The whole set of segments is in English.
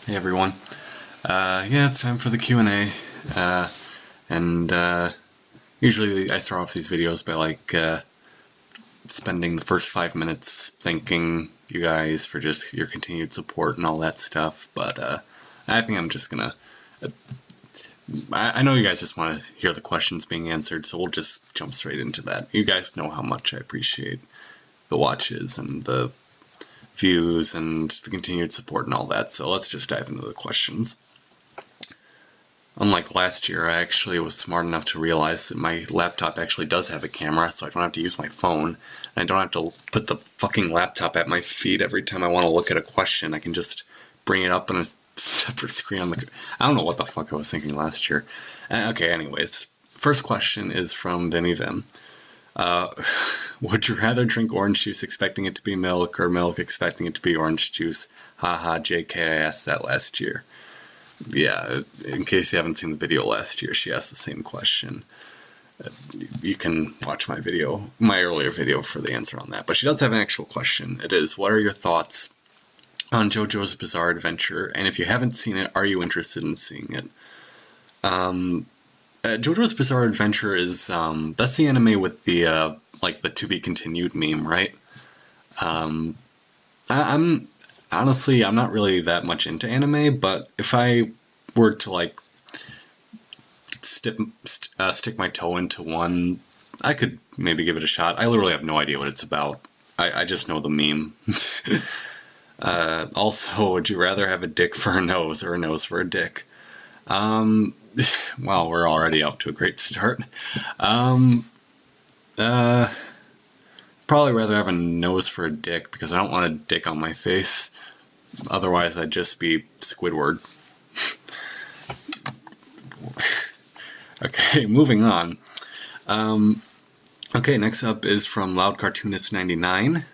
Hey everyone. Yeah, it's time for the Q&A. And usually I start off these videos by spending the first 5 minutes thanking you guys for just your continued support and all that stuff. But I think I'm just gonna. I know you guys just want to hear the questions being answered, so we'll just jump straight into that. You guys know how much I appreciate the watches and the views and the continued support and all that, so let's just dive into the questions. Unlike last year, I actually was smart enough to realize that my laptop actually does have a camera, so I don't have to use my phone, and I don't have to put the fucking laptop at my feet every time I want to look at a question. I can just bring it up on a separate screen on the... I don't know what the fuck I was thinking last year. Okay, anyways, first question is from Vinny Vim. Would you rather drink orange juice expecting it to be milk or milk expecting it to be orange juice? Haha, JK, I asked that last year. Yeah, in case you haven't seen the video last year, she asked the same question. You can watch my earlier video for the answer on that. But she does have an actual question. It is, what are your thoughts on JoJo's Bizarre Adventure? And if you haven't seen it, are you interested in seeing it? JoJo's Bizarre Adventure is, that's the anime with the, the to be continued meme, right? I'm not really that much into anime, but if I were to, stick my toe into one, I could maybe give it a shot. I literally have no idea what it's about. I just know the meme. Also, would you rather have a dick for a nose or a nose for a dick? Well, we're already off to a great start. Probably rather have a nose for a dick, because I don't want a dick on my face. Otherwise, I'd just be Squidward. Okay, moving on. Okay, next up is from LoudCartoonist99.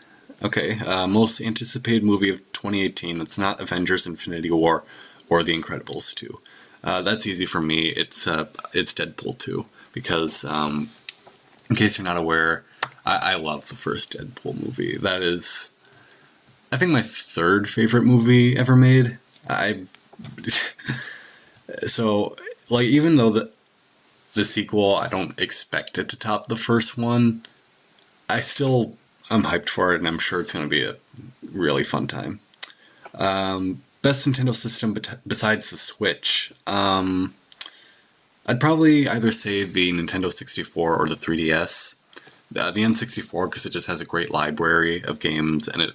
Okay, most anticipated movie of 2018 that's not Avengers Infinity War or The Incredibles 2. That's easy for me. It's Deadpool 2, because, in case you're not aware, I love the first Deadpool movie. That is, I think, my third favorite movie ever made. So, even though the sequel, I don't expect it to top the first one, I'm hyped for it, and I'm sure it's going to be a really fun time. Best Nintendo system besides the Switch. I'd probably either say the Nintendo 64 or the 3DS. The N64, because it just has a great library of games, and it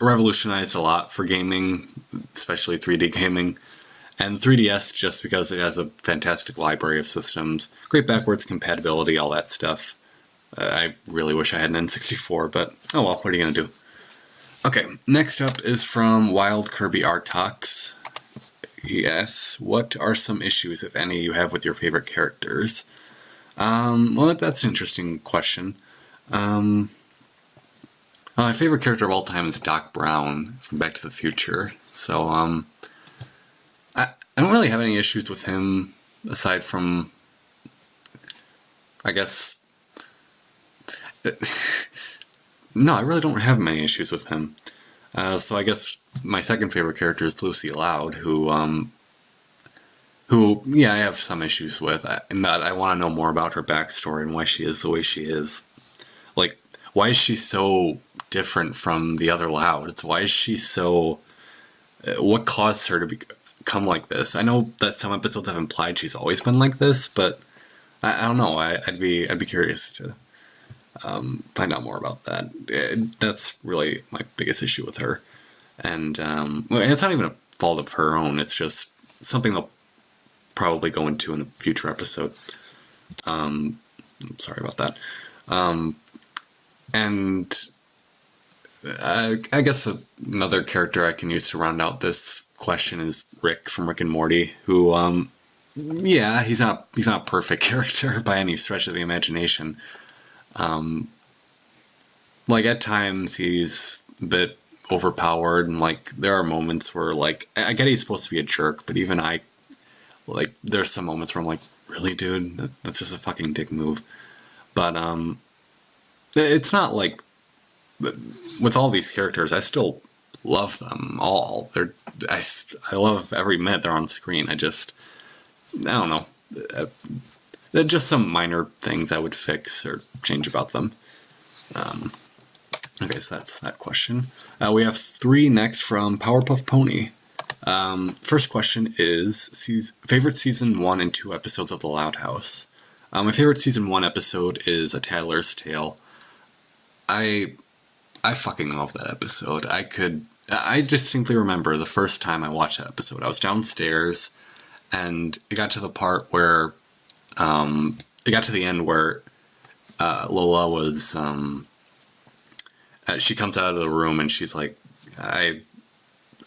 revolutionized a lot for gaming, especially 3D gaming. And 3DS, just because it has a fantastic library of systems, great backwards compatibility, all that stuff. I really wish I had an N64, but oh well, what are you going to do? Okay, next up is from Wild Kirby R Talks. Yes, what are some issues, if any, you have with your favorite characters? Well, that's an interesting question. My favorite character of all time is Doc Brown from Back to the Future. So, I don't really have any issues with him, aside from, I guess... No, I really don't have many issues with him. So I guess my second favorite character is Lucy Loud, who, yeah, I have some issues with, in that I want to know more about her backstory and why she is the way she is. Why is she so different from the other Louds? Why is she so... what caused her to become like this? I know that some episodes have implied she's always been like this, but I don't know. I'd be curious to find out more about that. That's really my biggest issue with her. And it's not even a fault of her own. It's just something they'll probably go into in a future episode. Sorry about that. And I guess another character I can use to round out this question is Rick from Rick and Morty, who, yeah, he's not a perfect character by any stretch of the imagination. At times he's a bit overpowered, and there are moments where I get he's supposed to be a jerk, but even there's some moments where I'm like, really, dude, that's just a fucking dick move. But it's not with all these characters, I still love them all. I love every minute they're on screen. I don't know. They're just some minor things I would fix or change about them. Okay, so that's that question. We have 3 next from Powerpuff Pony. First question is favorite season 1 and 2 episodes of The Loud House. My favorite season 1 episode is A Tattler's Tale. I fucking love that episode. I distinctly remember the first time I watched that episode. I was downstairs, and it got to the part where, it got to the end where Lola was, she comes out of the room and she's like, I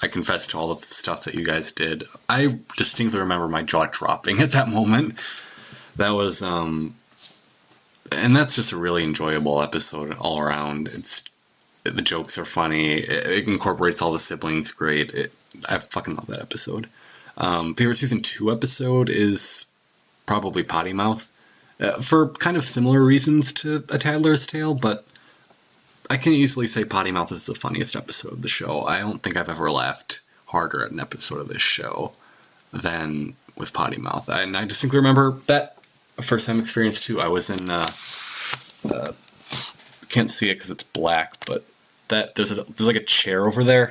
confess to all the stuff that you guys did. I distinctly remember my jaw dropping at that moment. That was, and that's just a really enjoyable episode all around. The jokes are funny. It incorporates all the siblings great. I fucking love that episode. Favorite season 2 episode is probably Potty Mouth, for kind of similar reasons to A Tattler's Tale, but I can easily say Potty Mouth is the funniest episode of the show. I don't think I've ever laughed harder at an episode of this show than with Potty Mouth. And I distinctly remember that first-time experience, too. I was in, can't see it because it's black, but there's like a chair over there.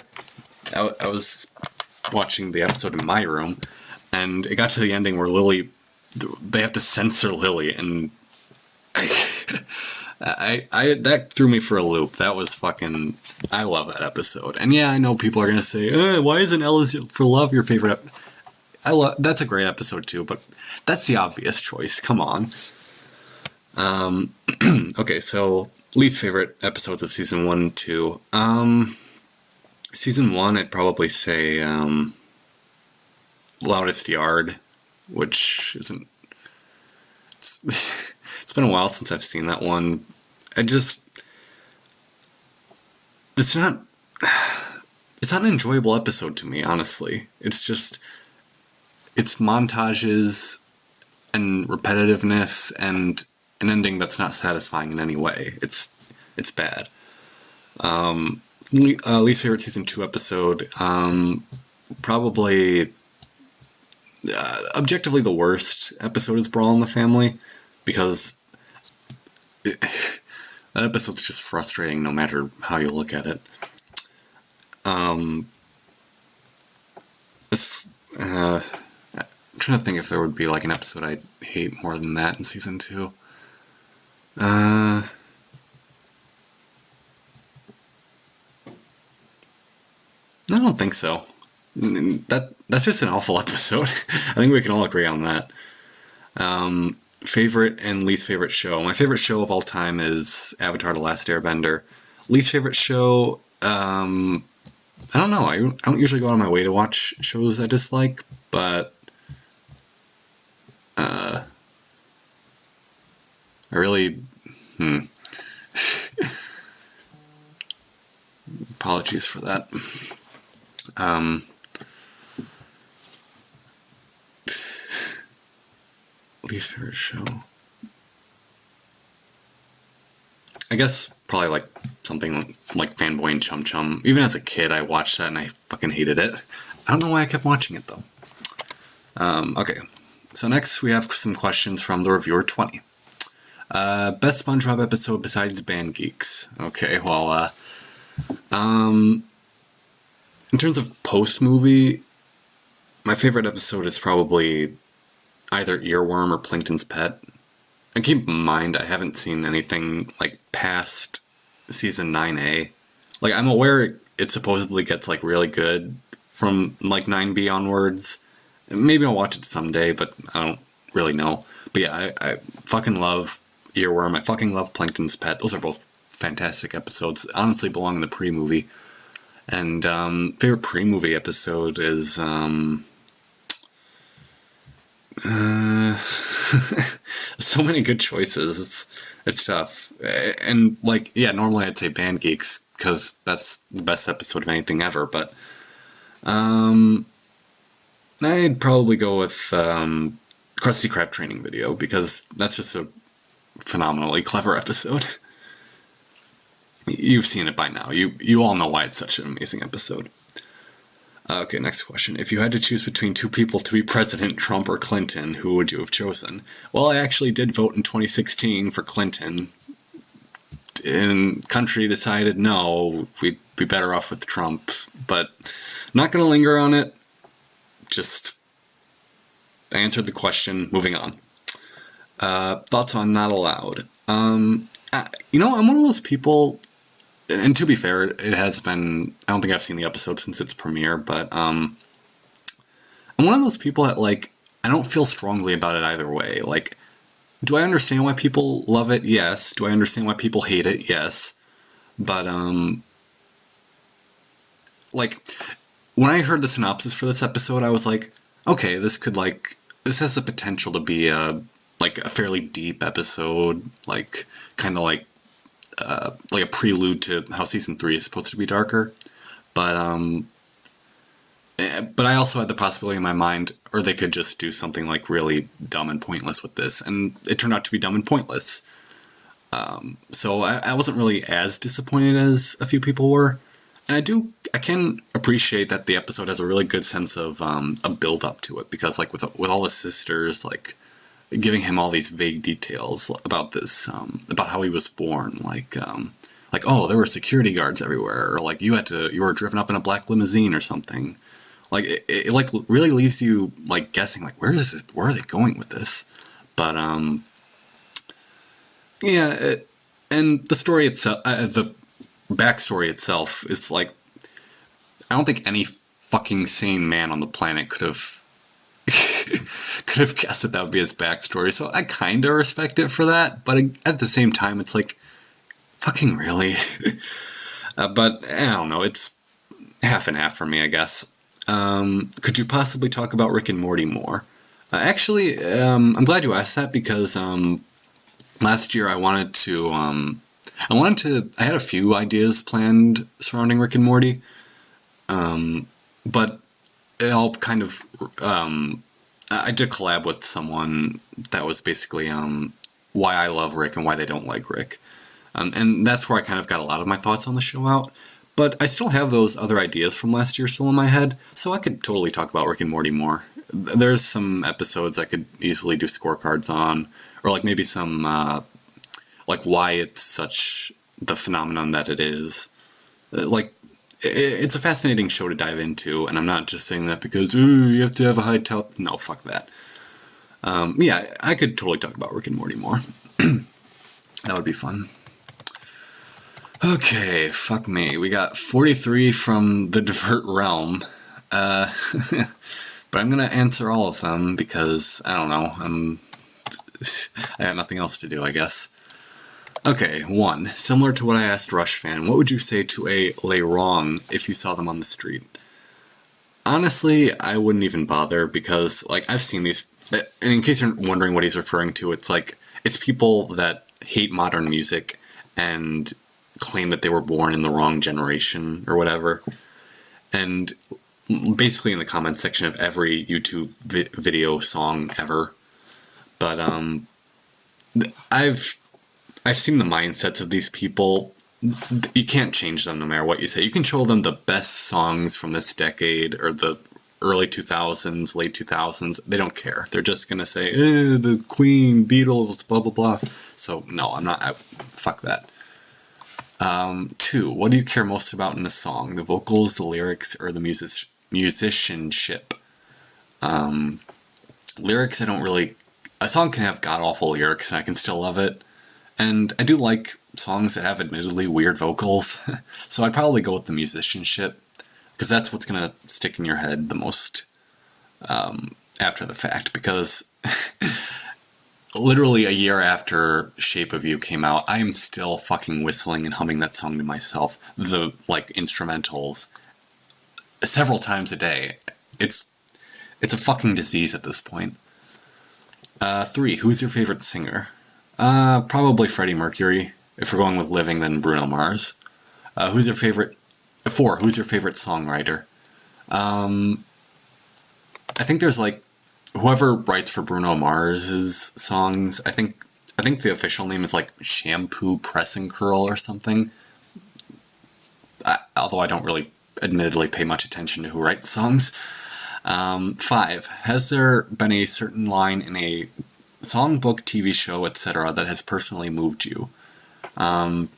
I was watching the episode in my room, and it got to the ending where they have to censor Lily, and that threw me for a loop. That was fucking, I love that episode. And yeah, I know people are gonna say, why isn't Ella for Love your favorite? That's a great episode too, but that's the obvious choice. Come on. Okay, so least favorite episodes of season 1 and 2. Season 1, I'd probably say Loudest Yard, which isn't. It's been a while since I've seen that one. It's not an enjoyable episode to me, honestly. It's montages and repetitiveness and an ending that's not satisfying in any way. It's bad. Least favorite season 2 episode, probably objectively the worst episode is Brawl in the Family, because that episode's just frustrating no matter how you look at it. I'm trying to think if there would be like an episode I'd hate more than that in season 2. I don't think so. That's just an awful episode. I think we can all agree on that. Favorite and least favorite show. My favorite show of all time is Avatar: The Last Airbender. Least favorite show, I don't know. I don't usually go out of my way to watch shows I dislike, but I really... Apologies for that. Least favorite show. I guess probably like something like Fanboy and Chum Chum. Even as a kid, I watched that and I fucking hated it. I don't know why I kept watching it though. Okay, so next we have some questions from the reviewer 20. Best SpongeBob episode besides Band Geeks. Okay, well, in terms of post-movie, my favorite episode is probably either Earworm or Plankton's Pet. And keep in mind, I haven't seen anything like past season 9A. Like, I'm aware it supposedly gets like really good from like 9B onwards. Maybe I'll watch it someday, but I don't really know. But yeah, I fucking love Earworm. I fucking love Plankton's Pet. Those are both fantastic episodes. Honestly belong in the pre-movie. And favorite pre-movie episode is so many good choices. It's tough. And like, yeah, normally I'd say Band Geeks because that's the best episode of anything ever, but I'd probably go with Krusty Krab training video because that's just a phenomenally clever episode. You've seen it by now. You all know why it's such an amazing episode. Okay, next question. If you had to choose between two people to be president, Trump or Clinton, who would you have chosen? Well, I actually did vote in 2016 for Clinton. And country decided no, we'd be better off with Trump. But I'm not going to linger on it. Just answered the question. Moving on. Thoughts on Not Allowed. I'm one of those people, and to be fair, it has been, I don't think I've seen the episode since its premiere, but I'm one of those people that, like, I don't feel strongly about it either way. Like, do I understand why people love it? Yes. Do I understand why people hate it? Yes. But, like, when I heard the synopsis for this episode, I was like, okay, this has the potential to be a fairly deep episode, like, kind of like a prelude to how season 3 is supposed to be darker. But I also had the possibility in my mind, or they could just do something like really dumb and pointless with this, and it turned out to be dumb and pointless. So I wasn't really as disappointed as a few people were. And I can appreciate that the episode has a really good sense of a build up to it, because like with all the sisters, like giving him all these vague details about this, about how he was born, like oh, there were security guards everywhere, or like you were driven up in a black limousine or something. Like it like really leaves you like guessing, like where are they going with this? But yeah, and the story itself, the backstory itself is like, I don't think any fucking sane man on the planet could have guessed that would be his backstory. So I kind of respect it for that, but at the same time, it's like, fucking really. But I don't know. It's half and half for me, I guess. Could you possibly talk about Rick and Morty more? Actually, I'm glad you asked that, because last year I had a few ideas planned surrounding Rick and Morty, but it all kind of, I did collab with someone that was basically why I love Rick and why they don't like Rick, and that's where I kind of got a lot of my thoughts on the show out. But I still have those other ideas from last year still in my head, so I could totally talk about Rick and Morty more. There's some episodes I could easily do scorecards on, or like maybe some like why it's such the phenomenon that it is. Like, it's a fascinating show to dive into, and I'm not just saying that because you have to have a high top. No, fuck that. Yeah, I could totally talk about Rick and Morty more. That would be fun. Okay, fuck me. We got 43 from the Divert Realm. But I'm gonna answer all of them because, I don't know, I have nothing else to do, I guess. Okay, 1. Similar to what I asked Rush Fan, what would you say to a lay wrong if you saw them on the street? Honestly, I wouldn't even bother, because, like, I've seen these, and in case you're wondering what he's referring to, it's like, it's people that hate modern music and claim that they were born in the wrong generation or whatever, and basically in the comments section of every YouTube video song ever. But I've seen the mindsets of these people. You can't change them no matter what you say. You can show them the best songs from this decade or the early 2000s, late 2000s. They don't care. They're just gonna say, the Queen, Beatles, blah blah blah. So no, I'm not. Fuck that. 2. What do you care most about in a song? The vocals, the lyrics, or the musicianship? Lyrics, I don't really... A song can have god-awful lyrics and I can still love it. And I do like songs that have admittedly weird vocals. So I'd probably go with the musicianship, because that's what's going to stick in your head the most after the fact. Because... literally a year after Shape of You came out, I am still fucking whistling and humming that song to myself. The, like, instrumentals. Several times a day. It's a fucking disease at this point. 3. Who's your favorite singer? Probably Freddie Mercury. If we're going with living, then Bruno Mars. Who's your favorite... 4. Who's your favorite songwriter? I think there's, like, whoever writes for Bruno Mars's songs, I think the official name is like Shampoo Press and Curl or something. although I don't really admittedly pay much attention to who writes songs. 5. Has there been a certain line in a song, book, TV show, etc. that has personally moved you? I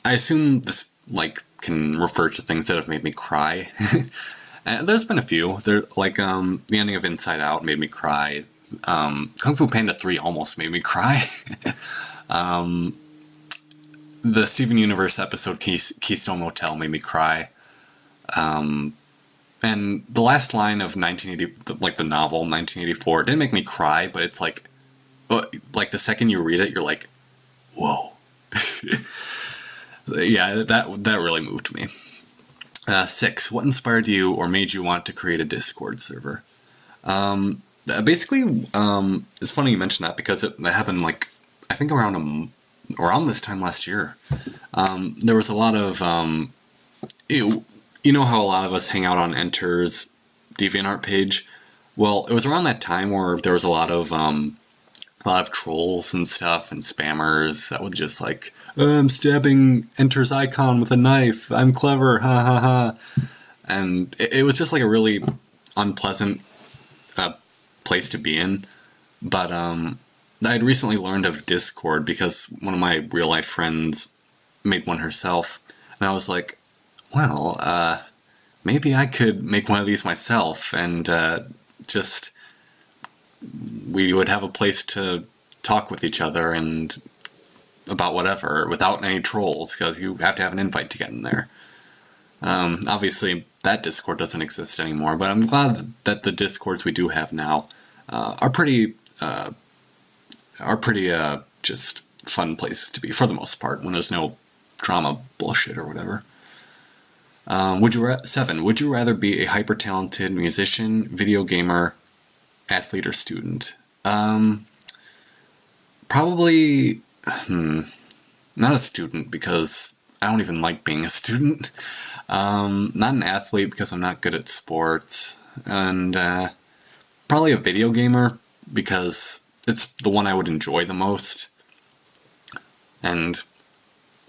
assume this can refer to things that have made me cry. There's been a few. The ending of Inside Out made me cry. Kung Fu Panda 3 almost made me cry. The Steven Universe episode Keystone Motel made me cry. And the last line of 1980, the novel 1984, it didn't make me cry, but it's like the second you read it, you're like, whoa. Yeah, that really moved me. 6. What inspired you or made you want to create a Discord server? Basically, it's funny you mention that because that happened I think around this time last year. There was a lot of you know how a lot of us hang out on Enter's DeviantArt page. Well, it was around that time where there was a lot of trolls and stuff and spammers that would just I'm stabbing Enter's icon with a knife. I'm clever, ha ha ha. And it was just a really unpleasant place to be in. But I had recently learned of Discord because one of my real life friends made one herself, and I was like, well, maybe I could make one of these myself, and we would have a place to talk with each other and about whatever without any trolls, because you have to have an invite to get in there. Obviously, that Discord doesn't exist anymore, but I'm glad that the Discords we do have now are pretty just fun places to be, for the most part, when there's no drama bullshit or whatever. 7. Would you rather be a hyper-talented musician, video gamer, athlete, or student? Probably not a student, because I don't even like being a student. Not an athlete, because I'm not good at sports. And probably a video gamer, because it's the one I would enjoy the most. And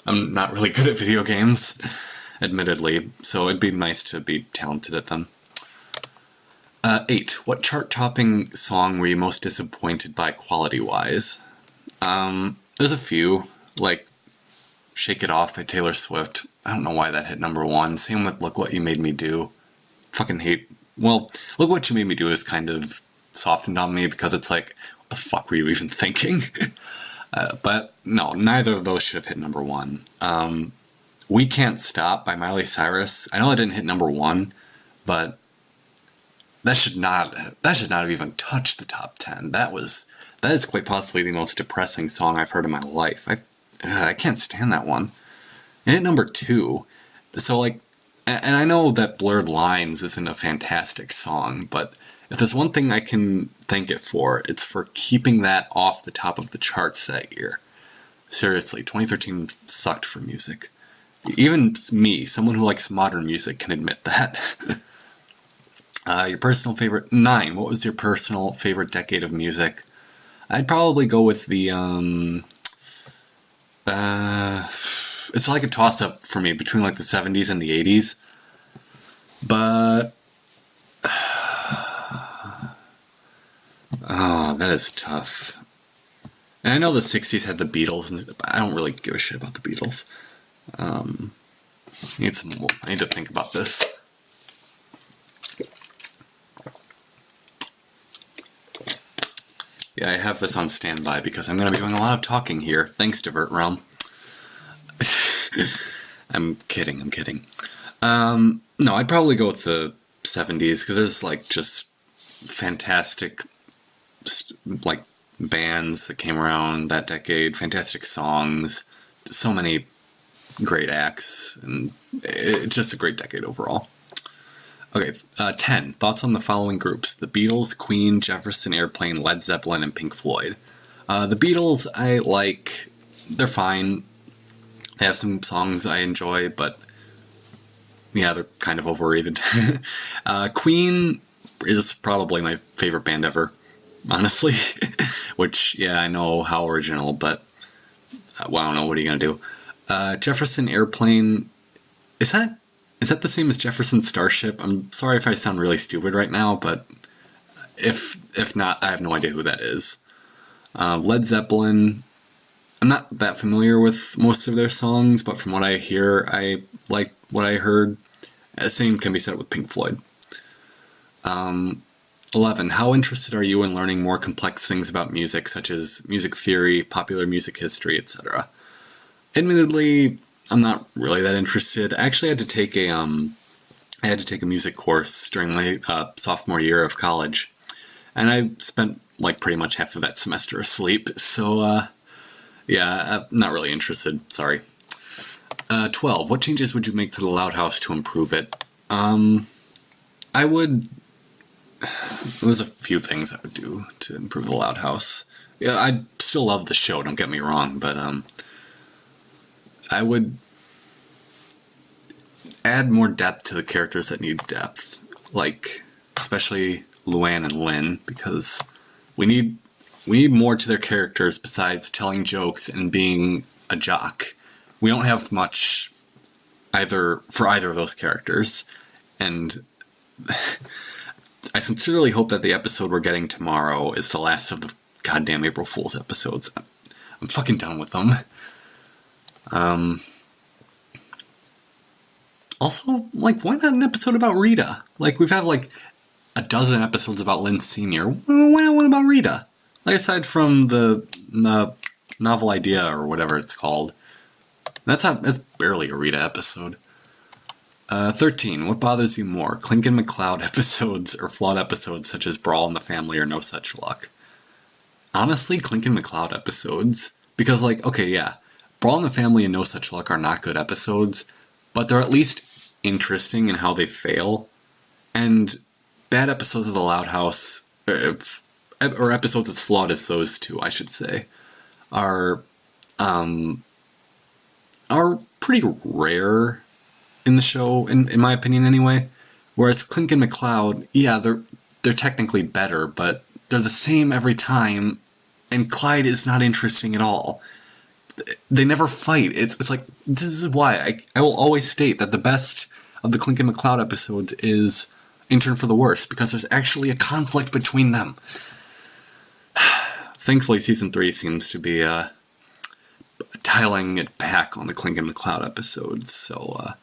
I'm not really good at video games, admittedly, so it'd be nice to be talented at them. 8. What chart-topping song were you most disappointed by quality-wise? There's a few, like Shake It Off by Taylor Swift. I don't know why that hit number 1. Same with Look What You Made Me Do. Fucking hate... Well, Look What You Made Me Do is kind of softened on me because it's like, what the fuck were you even thinking? But no, neither of those should have hit number 1. We Can't Stop by Miley Cyrus. I know it didn't hit number 1, but that should not have even touched the top 10. That is quite possibly the most depressing song I've heard in my life. I can't stand that one. It hit number 2. So and I know that Blurred Lines isn't a fantastic song, but if there's one thing I can thank it for, it's for keeping that off the top of the charts that year. Seriously, 2013 sucked for music. Even me, someone who likes modern music, can admit that. Your personal favorite... 9. What was your personal favorite decade of music? I'd probably go with the... it's like a toss-up for me between the 70s and the 80s. But... oh, that is tough. And I know the 60s had the Beatles, but I don't really give a shit about the Beatles. I need to think about this. Yeah, I have this on standby because I'm going to be doing a lot of talking here. Thanks, Divert Realm. I'm kidding. No, I'd probably go with the 70s because there's just fantastic bands that came around that decade, fantastic songs, so many great acts, and it's just a great decade overall. Okay, 10. Thoughts on the following groups: the Beatles, Queen, Jefferson Airplane, Led Zeppelin, and Pink Floyd. The Beatles, I like. They're fine. They have some songs I enjoy, but yeah, they're kind of overrated. Queen is probably my favorite band ever, honestly. Which, yeah, I know how original, but well, I don't know, what are you gonna do? Jefferson Airplane, is that the same as Jefferson Starship? I'm sorry if I sound really stupid right now, but if not, I have no idea who that is. Led Zeppelin, I'm not that familiar with most of their songs, but from what I hear, I like what I heard. Same can be said with Pink Floyd. 11. How interested are you in learning more complex things about music, such as music theory, popular music history, etc.? Admittedly, I'm not really that interested. I actually had to take a music course during my sophomore year of college, and I spent like pretty much half of that semester asleep. So yeah, I'm not really interested. Sorry. 12. What changes would you make to the Loud House to improve it? I would. There's a few things I would do to improve the Loud House. Yeah, I still love the show. Don't get me wrong, but I would add more depth to the characters that need depth, like especially Luann and Lynn, because we need more to their characters besides telling jokes and being a jock. We don't have much for either of those characters, and I sincerely hope that the episode we're getting tomorrow is the last of the goddamn April Fool's episodes. I'm fucking done with them. Also, like, why not an episode about Rita? Like, we've had, like, a dozen episodes about Lynn Sr. Why not one about Rita? Like, aside from the novel idea or whatever it's called. That's barely a Rita episode. 13. What bothers you more, Clink and McCloud episodes or flawed episodes such as Brawl in the Family or No Such Luck? Honestly, Clink and McCloud episodes. Because, like, okay, yeah, Brawl in the Family and No Such Luck are not good episodes, but they're at least interesting in how they fail. And bad episodes of The Loud House, or episodes as flawed as those two, I should say, are pretty rare in the show, in my opinion anyway. Whereas Clink and McCloud, yeah, they're technically better, but they're the same every time, and Clyde is not interesting at all. They never fight. It's like, this is why I will always state that the best of the Clink and McCloud episodes is Intern for the Worst, because there's actually a conflict between them. Thankfully, Season 3 seems to be dialing it back on the Clink and McCloud episodes, so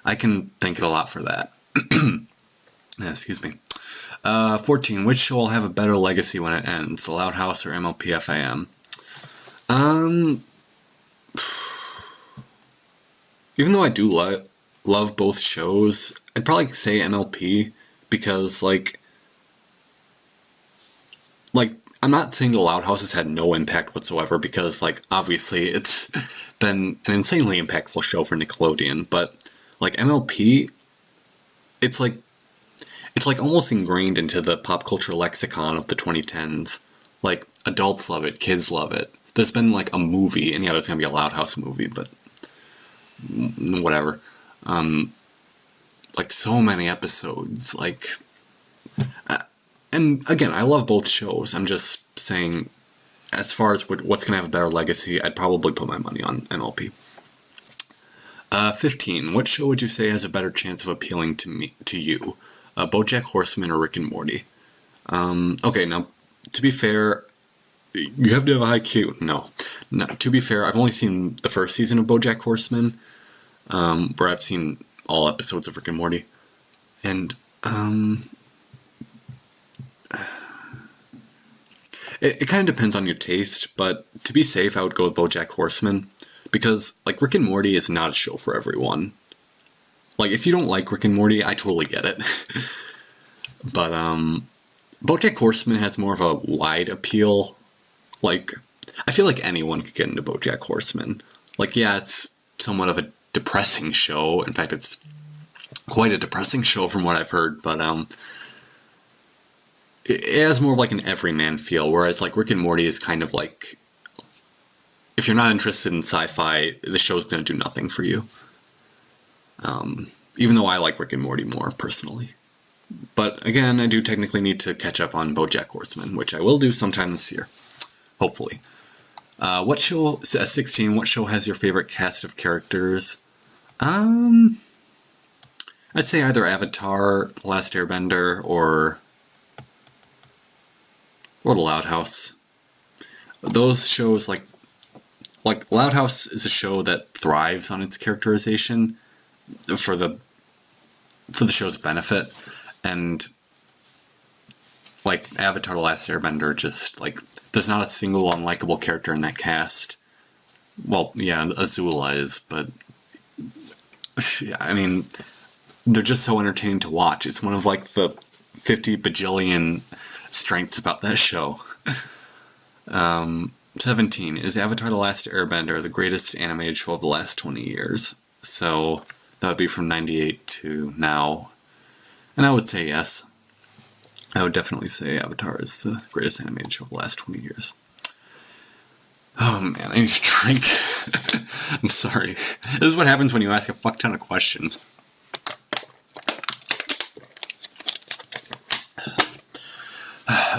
I can thank it a lot for that. Excuse me. 14. Which show will have a better legacy when it ends, The Loud House or MLP-FAM? Even though I do love both shows, I'd probably say MLP, because, like, I'm not saying The Loud House has had no impact whatsoever, because, like, obviously it's been an insanely impactful show for Nickelodeon, but, like, MLP, it's like almost ingrained into the pop culture lexicon of the 2010s. Like, adults love it, kids love it. There's been, like, a movie, and yeah, there's gonna be a Loud House movie, but whatever. Like, so many episodes, like, and again, I love both shows. I'm just saying, as far as what's gonna have a better legacy, I'd probably put my money on MLP. 15. What show would you say has a better chance of appealing to you? BoJack Horseman or Rick and Morty? Okay, now, to be fair, you have to have a high Q. No, to be fair, I've only seen the first season of BoJack Horseman, where I've seen all episodes of Rick and Morty, and it kind of depends on your taste, but to be safe, I would go with BoJack Horseman, because, like, Rick and Morty is not a show for everyone. Like, if you don't like Rick and Morty, I totally get it. But, BoJack Horseman has more of a wide appeal. Like, I feel like anyone could get into BoJack Horseman. Like, yeah, it's somewhat of a depressing show. In fact, it's quite a depressing show from what I've heard, but, it has more of like an everyman feel, whereas, like, Rick and Morty is kind of like, if you're not interested in sci-fi, the show's gonna do nothing for you. Even though I like Rick and Morty more, personally. But, again, I do technically need to catch up on BoJack Horseman, which I will do sometime this year. Hopefully. What show, 16, what show has your favorite cast of characters? I'd say either Avatar, The Last Airbender, or The Loud House. Those shows, like Loud House is a show that thrives on its characterization for the show's benefit, and like Avatar: The Last Airbender, just like there's not a single unlikable character in that cast. Well, yeah, Azula is, but I mean, they're just so entertaining to watch. It's one of like the 50 bajillion strengths about that show. 17, is Avatar: The Last Airbender the greatest animated show of the last 20 years? So that would be from 98 to now. And I would say yes. I would definitely say Avatar is the greatest animated show of the last 20 years. Oh man, I need to drink. I'm sorry. This is what happens when you ask a fuck ton of questions.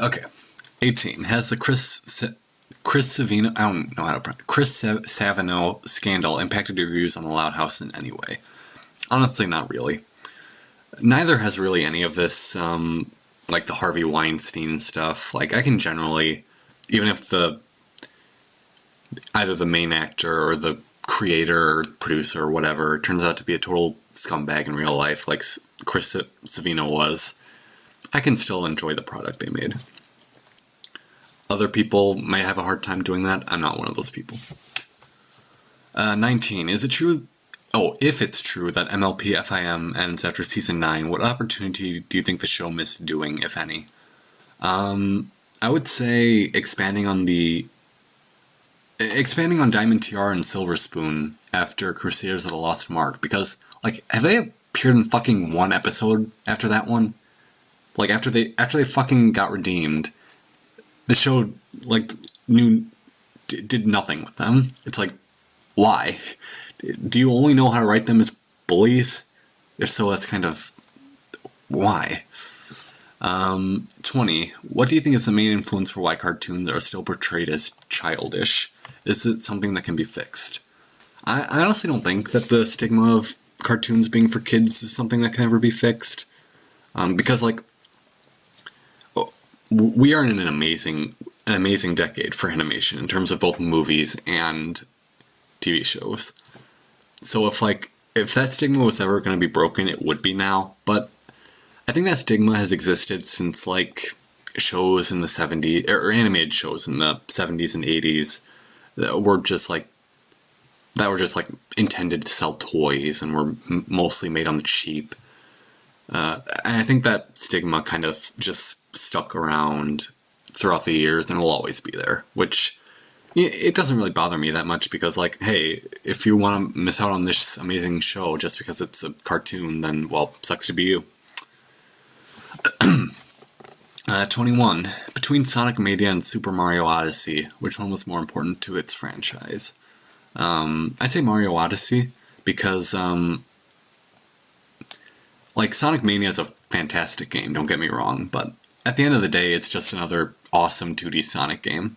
Okay. 18. Has the Chris Savino, I don't know how to pronounce, Chris Savino scandal impacted your views on the Loud House in any way? Honestly, not really. Neither has really any of this, like the Harvey Weinstein stuff. Like, I can generally, even if either the main actor or the creator or producer or whatever turns out to be a total scumbag in real life, like Chris Savino was, I can still enjoy the product they made. Other people might have a hard time doing that. I'm not one of those people. 19. Is it true? Oh, if it's true that MLP FIM ends after season 9, what opportunity do you think the show missed doing, if any? I would say expanding on Diamond Tiara and Silver Spoon after Crusaders of the Lost Mark, because, like, have they appeared in fucking one episode after that one? Like, after they fucking got redeemed, the show, like, did nothing with them. It's like, why? Do you only know how to write them as bullies? If so, that's kind of why. 20. What do you think is the main influence for why cartoons are still portrayed as childish? Is it something that can be fixed? I honestly don't think that the stigma of cartoons being for kids is something that can ever be fixed. Because, like, we are in an amazing decade for animation in terms of both movies and TV shows. So if that stigma was ever going to be broken, it would be now. But I think that stigma has existed since, like, shows in the 70s, or animated shows in the 70s and 80s that were just like intended to sell toys and were mostly made on the cheap. And I think that stigma kind of just stuck around throughout the years and will always be there, which it doesn't really bother me that much because, like, hey, if you want to miss out on this amazing show just because it's a cartoon, then, well, sucks to be you. 21. Between Sonic Mania and Super Mario Odyssey, which one was more important to its franchise? I'd say Mario Odyssey because, like, Sonic Mania is a fantastic game, don't get me wrong, but at the end of the day, it's just another awesome 2D Sonic game.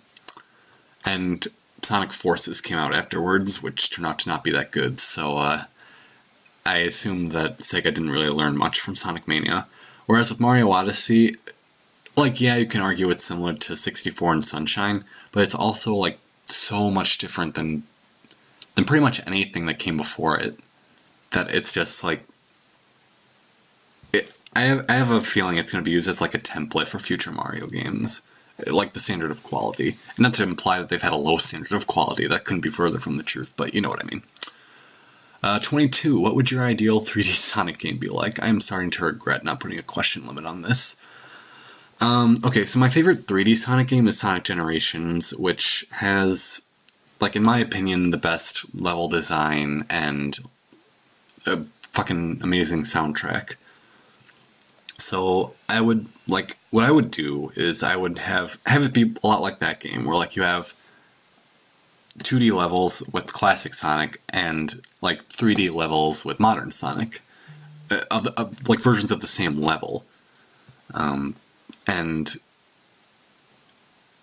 And Sonic Forces came out afterwards, which turned out to not be that good, so I assume that Sega didn't really learn much from Sonic Mania. Whereas with Mario Odyssey, like, yeah, you can argue it's similar to 64 and Sunshine, but it's also, like, so much different than pretty much anything that came before it, that it's just, like, I have a feeling it's going to be used as, like, a template for future Mario games, like the standard of quality. And not to imply that they've had a low standard of quality, that couldn't be further from the truth, but you know what I mean. 22. What would your ideal 3D Sonic game be like? I am starting to regret not putting a question limit on this. Okay, so my favorite 3D Sonic game is Sonic Generations, which has, like, in my opinion, the best level design and a fucking amazing soundtrack. So I would, like, what I would do is I would have it be a lot like that game, where, like, you have 2D levels with classic Sonic and, like, 3D levels with modern Sonic, like, versions of the same level. And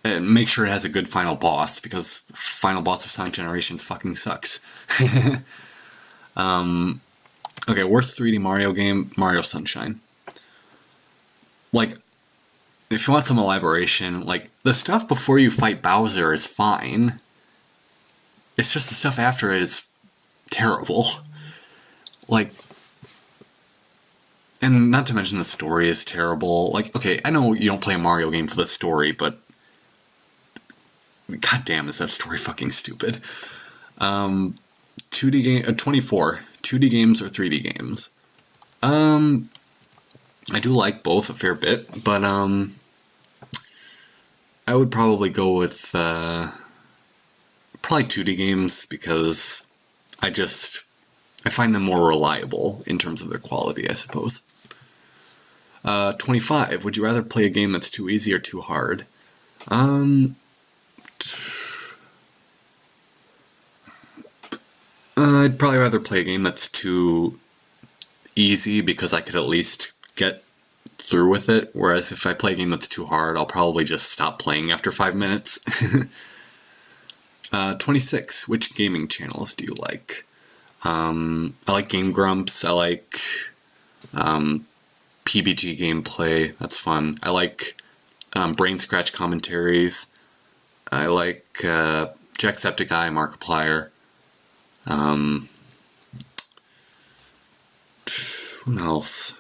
And make sure it has a good final boss, because the final boss of Sonic Generations fucking sucks. Okay, worst 3D Mario game, Mario Sunshine. Like, if you want some elaboration, like, the stuff before you fight Bowser is fine. It's just the stuff after it is terrible. Like, and not to mention the story is terrible. Like, okay, I know you don't play a Mario game for the story, but god damn, is that story fucking stupid. 2D game, 24. 2D games or 3D games? I do like both a fair bit, but I would probably go with probably 2D games, because I find them more reliable in terms of their quality, I suppose. 25. Would you rather play a game that's too easy or too hard? I'd probably rather play a game that's too easy, because I could at least get through with it, whereas if I play a game that's too hard, I'll probably just stop playing after 5 minutes. 26. Which gaming channels do you like? I like Game Grumps, I like PBG gameplay, that's fun. I like Brain Scratch commentaries. I like Jacksepticeye, Markiplier. What else?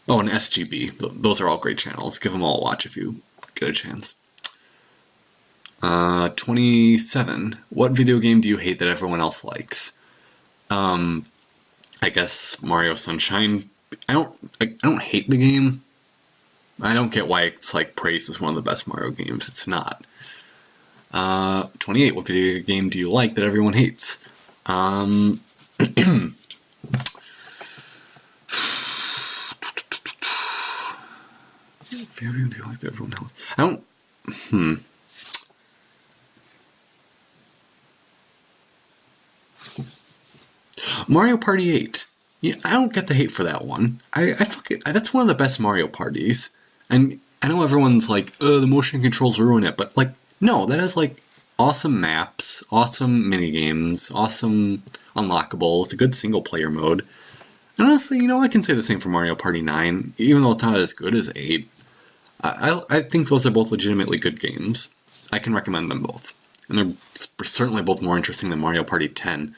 Oh, and SGB. Those are all great channels. Give them all a watch if you get a chance. 27. What video game do you hate that everyone else likes? I guess Mario Sunshine. I don't hate the game. I don't get why it's like praised as one of the best Mario games. It's not. 28. What video game do you like that everyone hates? Video game do you like that everyone else? I don't. Mario Party 8. Yeah, I don't get the hate for that one. I fuck it. That's one of the best Mario parties. And I know everyone's like, oh, the motion controls ruin it, but like, no, that has like awesome maps, awesome minigames, awesome unlockables, a good single player mode. And honestly, I can say the same for Mario Party 9, even though it's not as good as 8. I think those are both legitimately good games. I can recommend them both. And they're certainly both more interesting than Mario Party 10.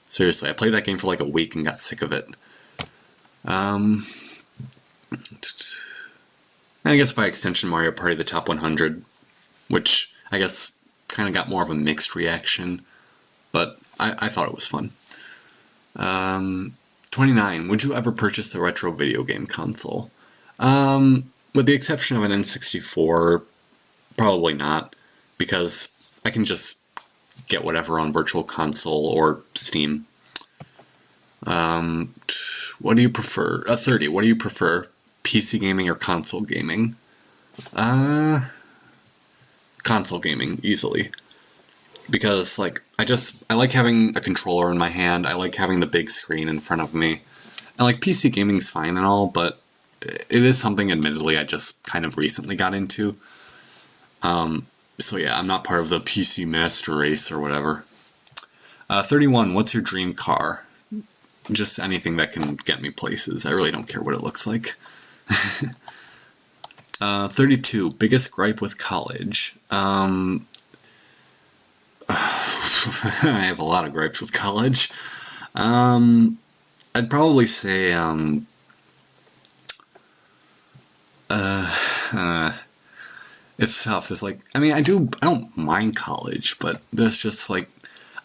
Seriously, I played that game for like a week and got sick of it. And I guess by extension Mario Party the Top 100, which I guess kind of got more of a mixed reaction, but I thought it was fun. 29. Would you ever purchase a retro video game console? With the exception of an N64, probably not, because I can just get whatever on Virtual Console or Steam. What do you prefer? 30. What do you prefer? PC gaming or console gaming? Console gaming, easily. Because, like, I like having a controller in my hand, I like having the big screen in front of me. And, like, PC gaming's fine and all, but it is something, admittedly, I just kind of recently got into. So yeah, I'm not part of the PC master race or whatever. 31, what's your dream car? Just anything that can get me places. I really don't care what it looks like. 32, biggest gripe with college. I have a lot of gripes with college. I'd probably say, it's tough. There's like, I don't mind college, but there's just like,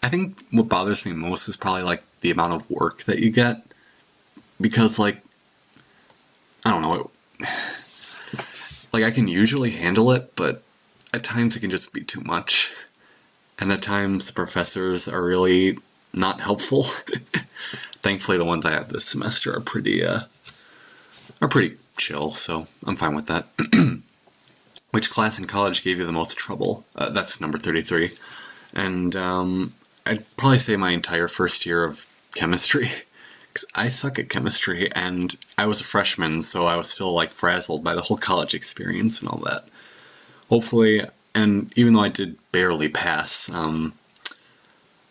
I think what bothers me most is probably like the amount of work that you get, because like, I don't know, like I can usually handle it, but at times it can just be too much, and at times the professors are really not helpful. Thankfully, the ones I have this semester are pretty chill, so I'm fine with that. Which class in college gave you the most trouble? That's number 33. And I'd probably say my entire first year of chemistry. Because I suck at chemistry, and I was a freshman, so I was still like frazzled by the whole college experience and all that. hopefully, and even though I did barely pass,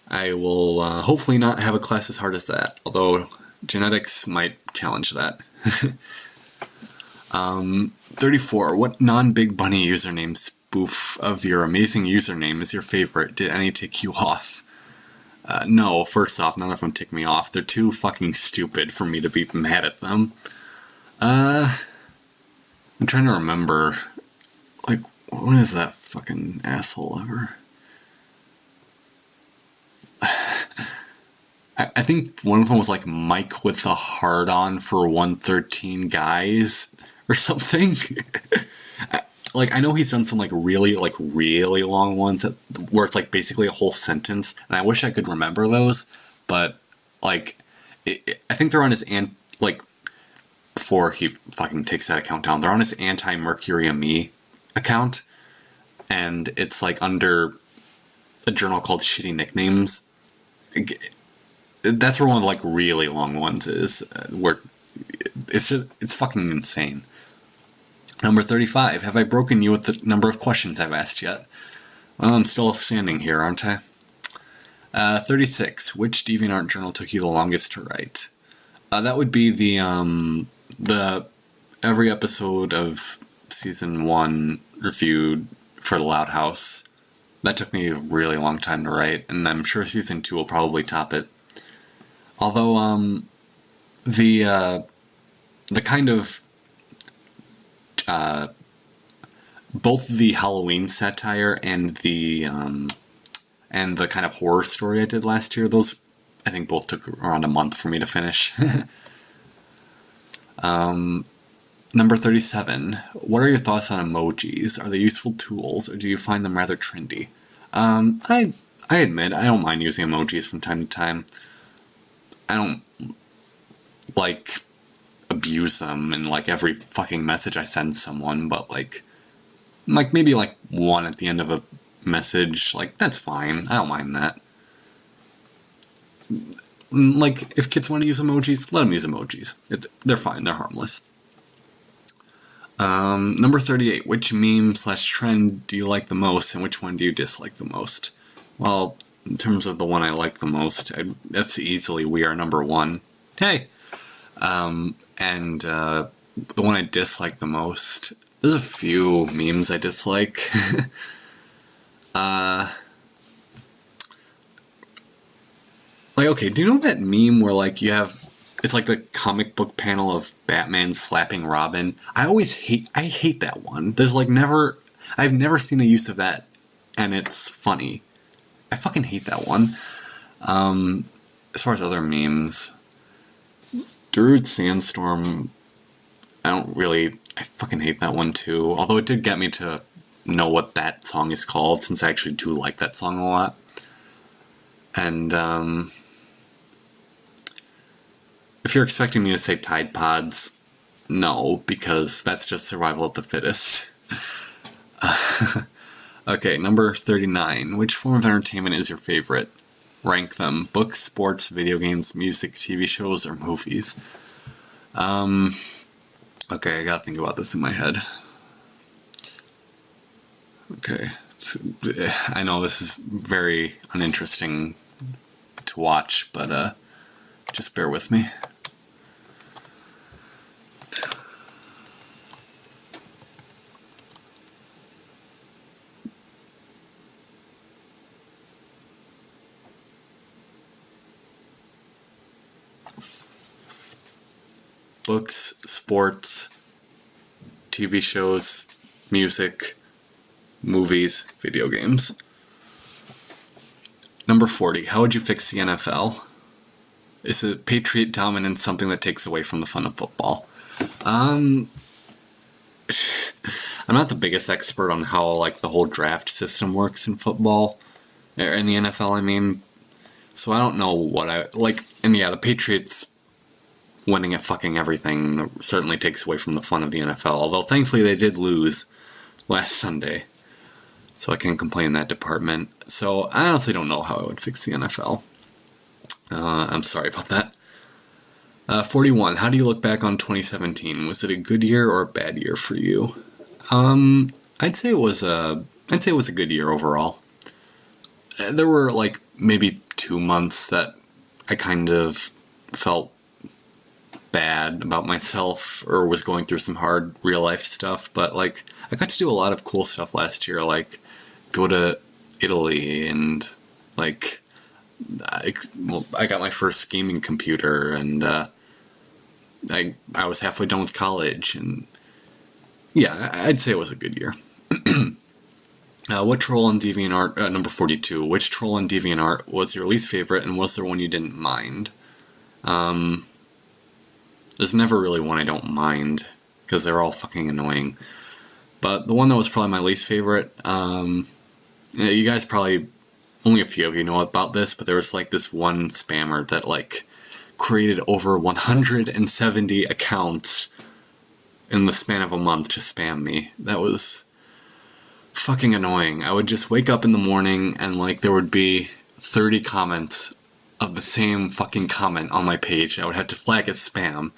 I will hopefully not have a class as hard as that, although genetics might challenge that. 34. What non-Big Bunny username spoof of your amazing username is your favorite? Did any tick you off? No, first off, none of them tick me off. They're too fucking stupid for me to be mad at them. I'm trying to remember, like, what is that fucking asshole ever? I think one of them was like Mike with the hard on for 113 guys or something. Like, I know he's done some really long ones where it's like basically a whole sentence, and I wish I could remember those, but like, I think they're on his before he fucking takes that account down, they're on his anti-Mercury and Me account, and it's like under a journal called Shitty Nicknames. That's where one of the like really long ones is, where it's fucking insane. Number 35. Have I broken you with the number of questions I've asked yet? Well, I'm still standing here, aren't I? 36. Which DeviantArt journal took you the longest to write? That would be the every episode of season 1 reviewed for the Loud House. That took me a really long time to write, and I'm sure season 2 will probably top it. Although the kind of both the Halloween satire and the kind of horror story I did last year, those I think both took around a month for me to finish. Number 37. What are your thoughts on emojis? Are they useful tools, or do you find them rather trendy? I admit I don't mind using emojis from time to time. I don't like abuse them in like every fucking message I send someone, but like maybe like one at the end of a message, like that's fine. I don't mind that. Like, if kids want to use emojis, let them use emojis. They're fine. They're harmless. Number 38. Which meme/trend do you like the most, and which one do you dislike the most? Well, in terms of the one I like the most, that's easily We Are Number 1. Hey! And the one I dislike the most, there's a few memes I dislike. Like, okay, do you know that meme where, like, it's like the comic book panel of Batman slapping Robin? I hate that one. There's, like, I've never seen a use of that, and it's funny. I fucking hate that one. As far as other memes, Darude Sandstorm, I fucking hate that one, too. Although it did get me to know what that song is called, since I actually do like that song a lot. And, if you're expecting me to say Tide Pods, no, because that's just survival of the fittest. Okay, number 39. Which form of entertainment is your favorite? Rank them. Books, sports, video games, music, TV shows, or movies? Okay, I gotta think about this in my head. Okay. I know this is very uninteresting to watch, but just bear with me. Books, sports, TV shows, music, movies, video games. Number 40. How would you fix the NFL? Is a Patriot dominance something that takes away from the fun of football? I'm not the biggest expert on how like the whole draft system works in football, or in the NFL, I mean. So I don't know what I like. And yeah, the Patriots winning at fucking everything certainly takes away from the fun of the NFL. Although thankfully they did lose last Sunday, so I can complain in that department. So I honestly don't know how I would fix the NFL. I'm sorry about that. 41. How do you look back on 2017? Was it a good year or a bad year for you? I'd say it was a good year overall. There were like maybe 2 months that I kind of felt bad about myself or was going through some hard real life stuff, but like I got to do a lot of cool stuff last year, like go to Italy and like I got my first gaming computer, and I was halfway done with college, and yeah, I'd say it was a good year. What troll on DeviantArt, number 42, which troll on DeviantArt was your least favorite, and was there one you didn't mind? There's never really one I don't mind, because they're all fucking annoying. But the one that was probably my least favorite, you guys probably, only a few of you know about this, but there was like this one spammer that like created over 170 accounts in the span of a month to spam me. That was fucking annoying. I would just wake up in the morning and like there would be 30 comments of the same fucking comment on my page. I would have to flag as spam.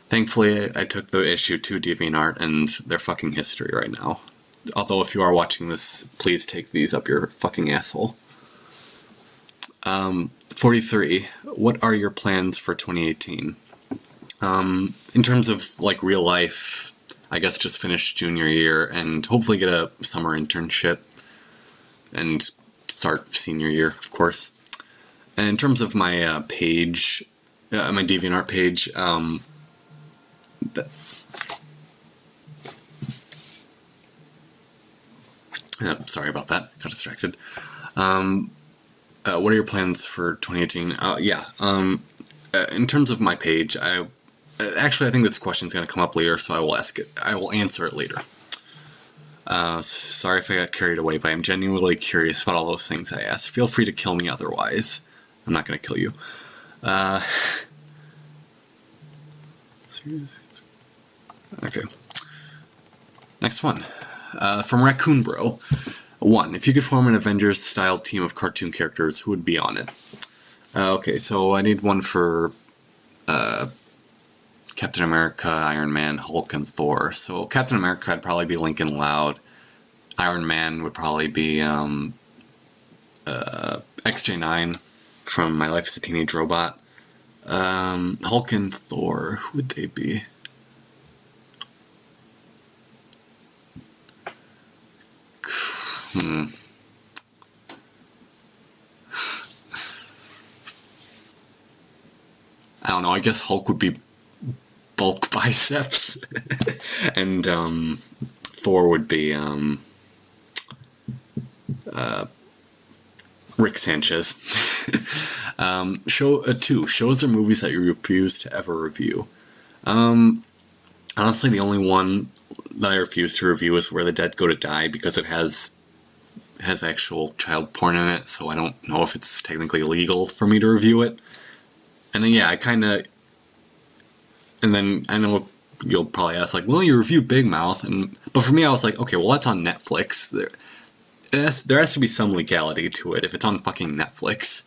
Thankfully, I took the issue to DeviantArt, and they're fucking history right now. Although, if you are watching this, please take these up your fucking asshole. 43. What are your plans for 2018? In terms of, like, real life, I guess just finish junior year and hopefully get a summer internship and start senior year, of course. And in terms of my page, my DeviantArt page, sorry about that, got distracted. What are your plans for 2018? In terms of my page, I think this question is going to come up later, so I will answer it later. Sorry if I got carried away, but I'm genuinely curious about all those things I asked. Feel free to kill me otherwise. I'm not going to kill you. Okay. Next one. From Raccoon Bro. 1. If you could form an Avengers-style team of cartoon characters, who would be on it? Okay, so I need one for Captain America, Iron Man, Hulk, and Thor. So Captain America would probably be Lincoln Loud. Iron Man would probably be XJ9 from My Life as a Teenage Robot. Hulk and Thor, who would they be? I don't know, I guess Hulk would be bulk biceps. And Thor would be Rick Sanchez. 2. Shows or movies that you refuse to ever review. Honestly, the only one that I refuse to review is Where the Dead Go to Die, because it has actual child porn in it, so I don't know if it's technically legal for me to review it. And then, yeah, and then I know you'll probably ask, like, well, you review Big Mouth, but for me, I was like, okay, well, that's on Netflix. There has to be some legality to it if it's on fucking Netflix.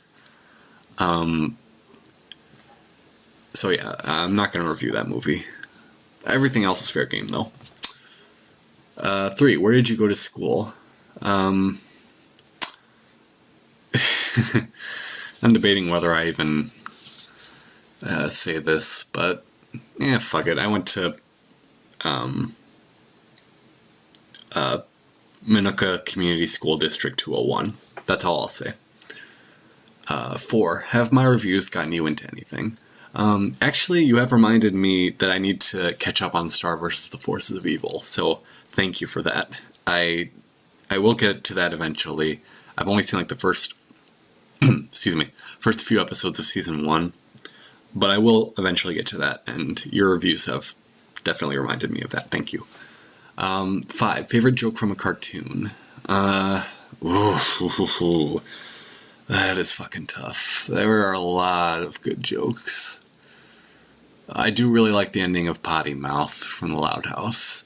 So yeah, I'm not gonna review that movie. Everything else is fair game, though. 3. Where did you go to school? I'm debating whether I even say this, but yeah, fuck it. I went to Minooka Community School District 201. That's all I'll say. 4. Have my reviews gotten you into anything? Actually, you have reminded me that I need to catch up on Star vs. the Forces of Evil, so thank you for that. I will get to that eventually. I've only seen like the first few episodes of season 1, but I will eventually get to that, and your reviews have definitely reminded me of that. Thank you. 5. Favorite joke from a cartoon? That is fucking tough. There are a lot of good jokes. I do really like the ending of Potty Mouth from The Loud House.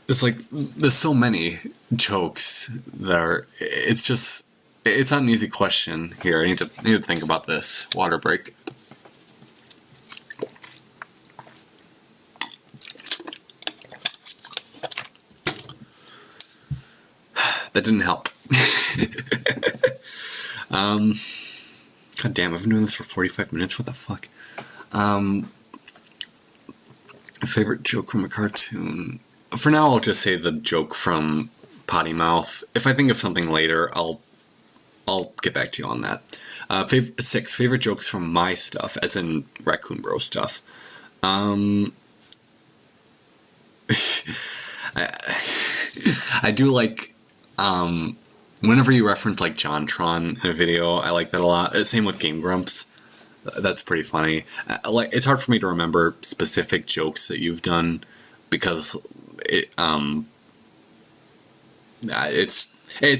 It's like, there's so many jokes that are, it's It's not an easy question here. I need to think about this. Water break. That didn't help. God damn, I've been doing this for 45 minutes. What the fuck? Favorite joke from a cartoon. For now, I'll just say the joke from Potty Mouth. If I think of something later, I'll get back to you on that. 6 favorite jokes from my stuff, as in Raccoon Bro stuff. I do like whenever you reference like JonTron in a video, I like that a lot. Same with Game Grumps. That's pretty funny. Like, it's hard for me to remember specific jokes that you've done because it's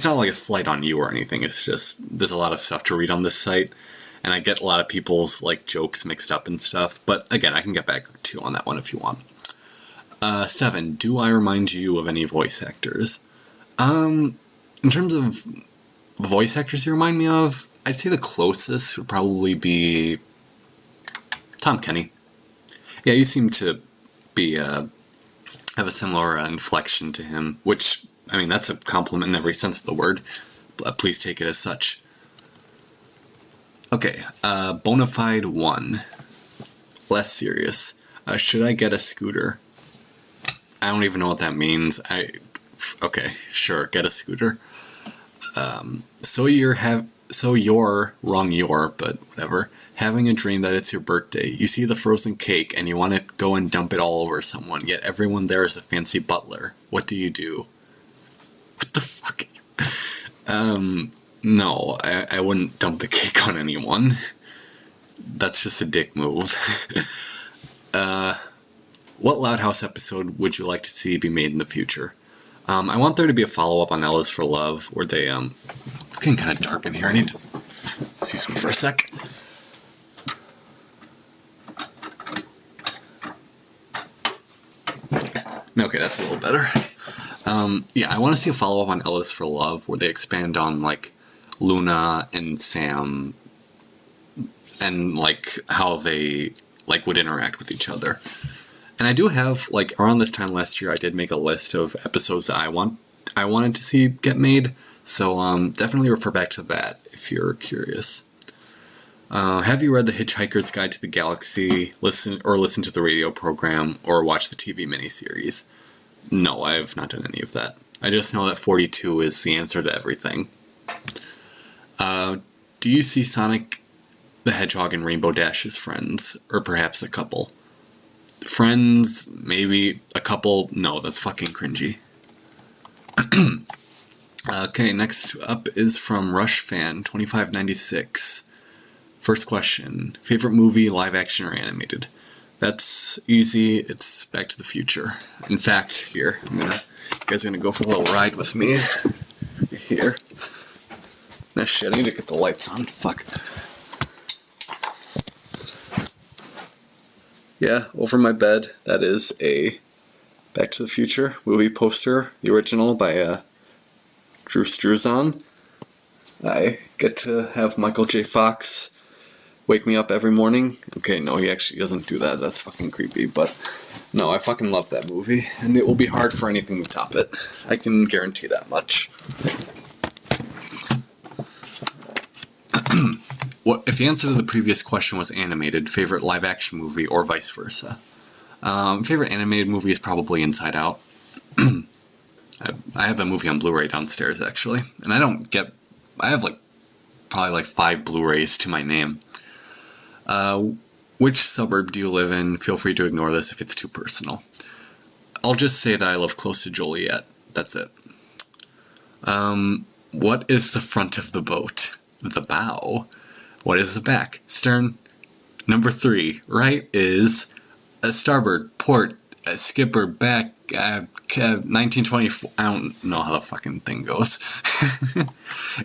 not like a slight on you or anything. It's just there's a lot of stuff to read on this site, and I get a lot of people's like jokes mixed up and stuff. But again, I can get back to you on that one if you want. 7. Do I remind you of any voice actors? In terms of voice actors you remind me of, I'd say the closest would probably be Tom Kenny. Yeah, you seem to be have a similar inflection to him, which, I mean, that's a compliment in every sense of the word. Please take it as such. Okay, Bonafide 1. Less serious. Should I get a scooter? I don't even know what that means. Okay, sure, get a scooter. So you're wrong, but whatever. Having a dream that it's your birthday. You see the frozen cake and you want to go and dump it all over someone, yet everyone there is a fancy butler. What do you do? What the fuck? No, I wouldn't dump the cake on anyone. That's just a dick move. What Loud House episode would you like to see be made in the future? I want there to be a follow-up on Ella's for Love, where they, it's getting kind of dark in here. I need to, excuse me for a sec. Okay, that's a little better. Yeah, I want to see a follow-up on Ella's for Love, where they expand on, like, Luna and Sam, and, like, how they, like, would interact with each other. And I do have, like, around this time last year, I did make a list of episodes that I wanted to see get made, so definitely refer back to that if you're curious. Have you read The Hitchhiker's Guide to the Galaxy, listened to the radio program, or watched the TV miniseries? No, I have not done any of that. I just know that 42 is the answer to everything. Do you see Sonic the Hedgehog and Rainbow Dash as friends, or perhaps a couple? Friends, maybe. A couple, no, that's fucking cringy. Okay, next up is from RushFan2596. First question, favorite movie, live action or animated? That's easy, it's Back to the Future. In fact, here, you guys are gonna go for a little ride with me. Here. Nah, shit, I need to get the lights on, fuck. Yeah, over my bed, that is a Back to the Future movie poster, the original by Drew Struzan. I get to have Michael J. Fox wake me up every morning. Okay, no, he actually doesn't do that, that's fucking creepy, but no, I fucking love that movie, and it will be hard for anything to top it. I can guarantee that much. What if the answer to the previous question was animated, favorite live action movie, or vice versa? Favorite animated movie is probably Inside Out. I have that movie on Blu-ray downstairs, actually. And I have probably 5 Blu-rays to my name. Which suburb do you live in? Feel free to ignore this if it's too personal. I'll just say that I live close to Joliet. That's it. What is the front of the boat? The bow. What is the back? Stern. Number 3, right, is a starboard, port, a skipper, back, 1924. I don't know how the fucking thing goes.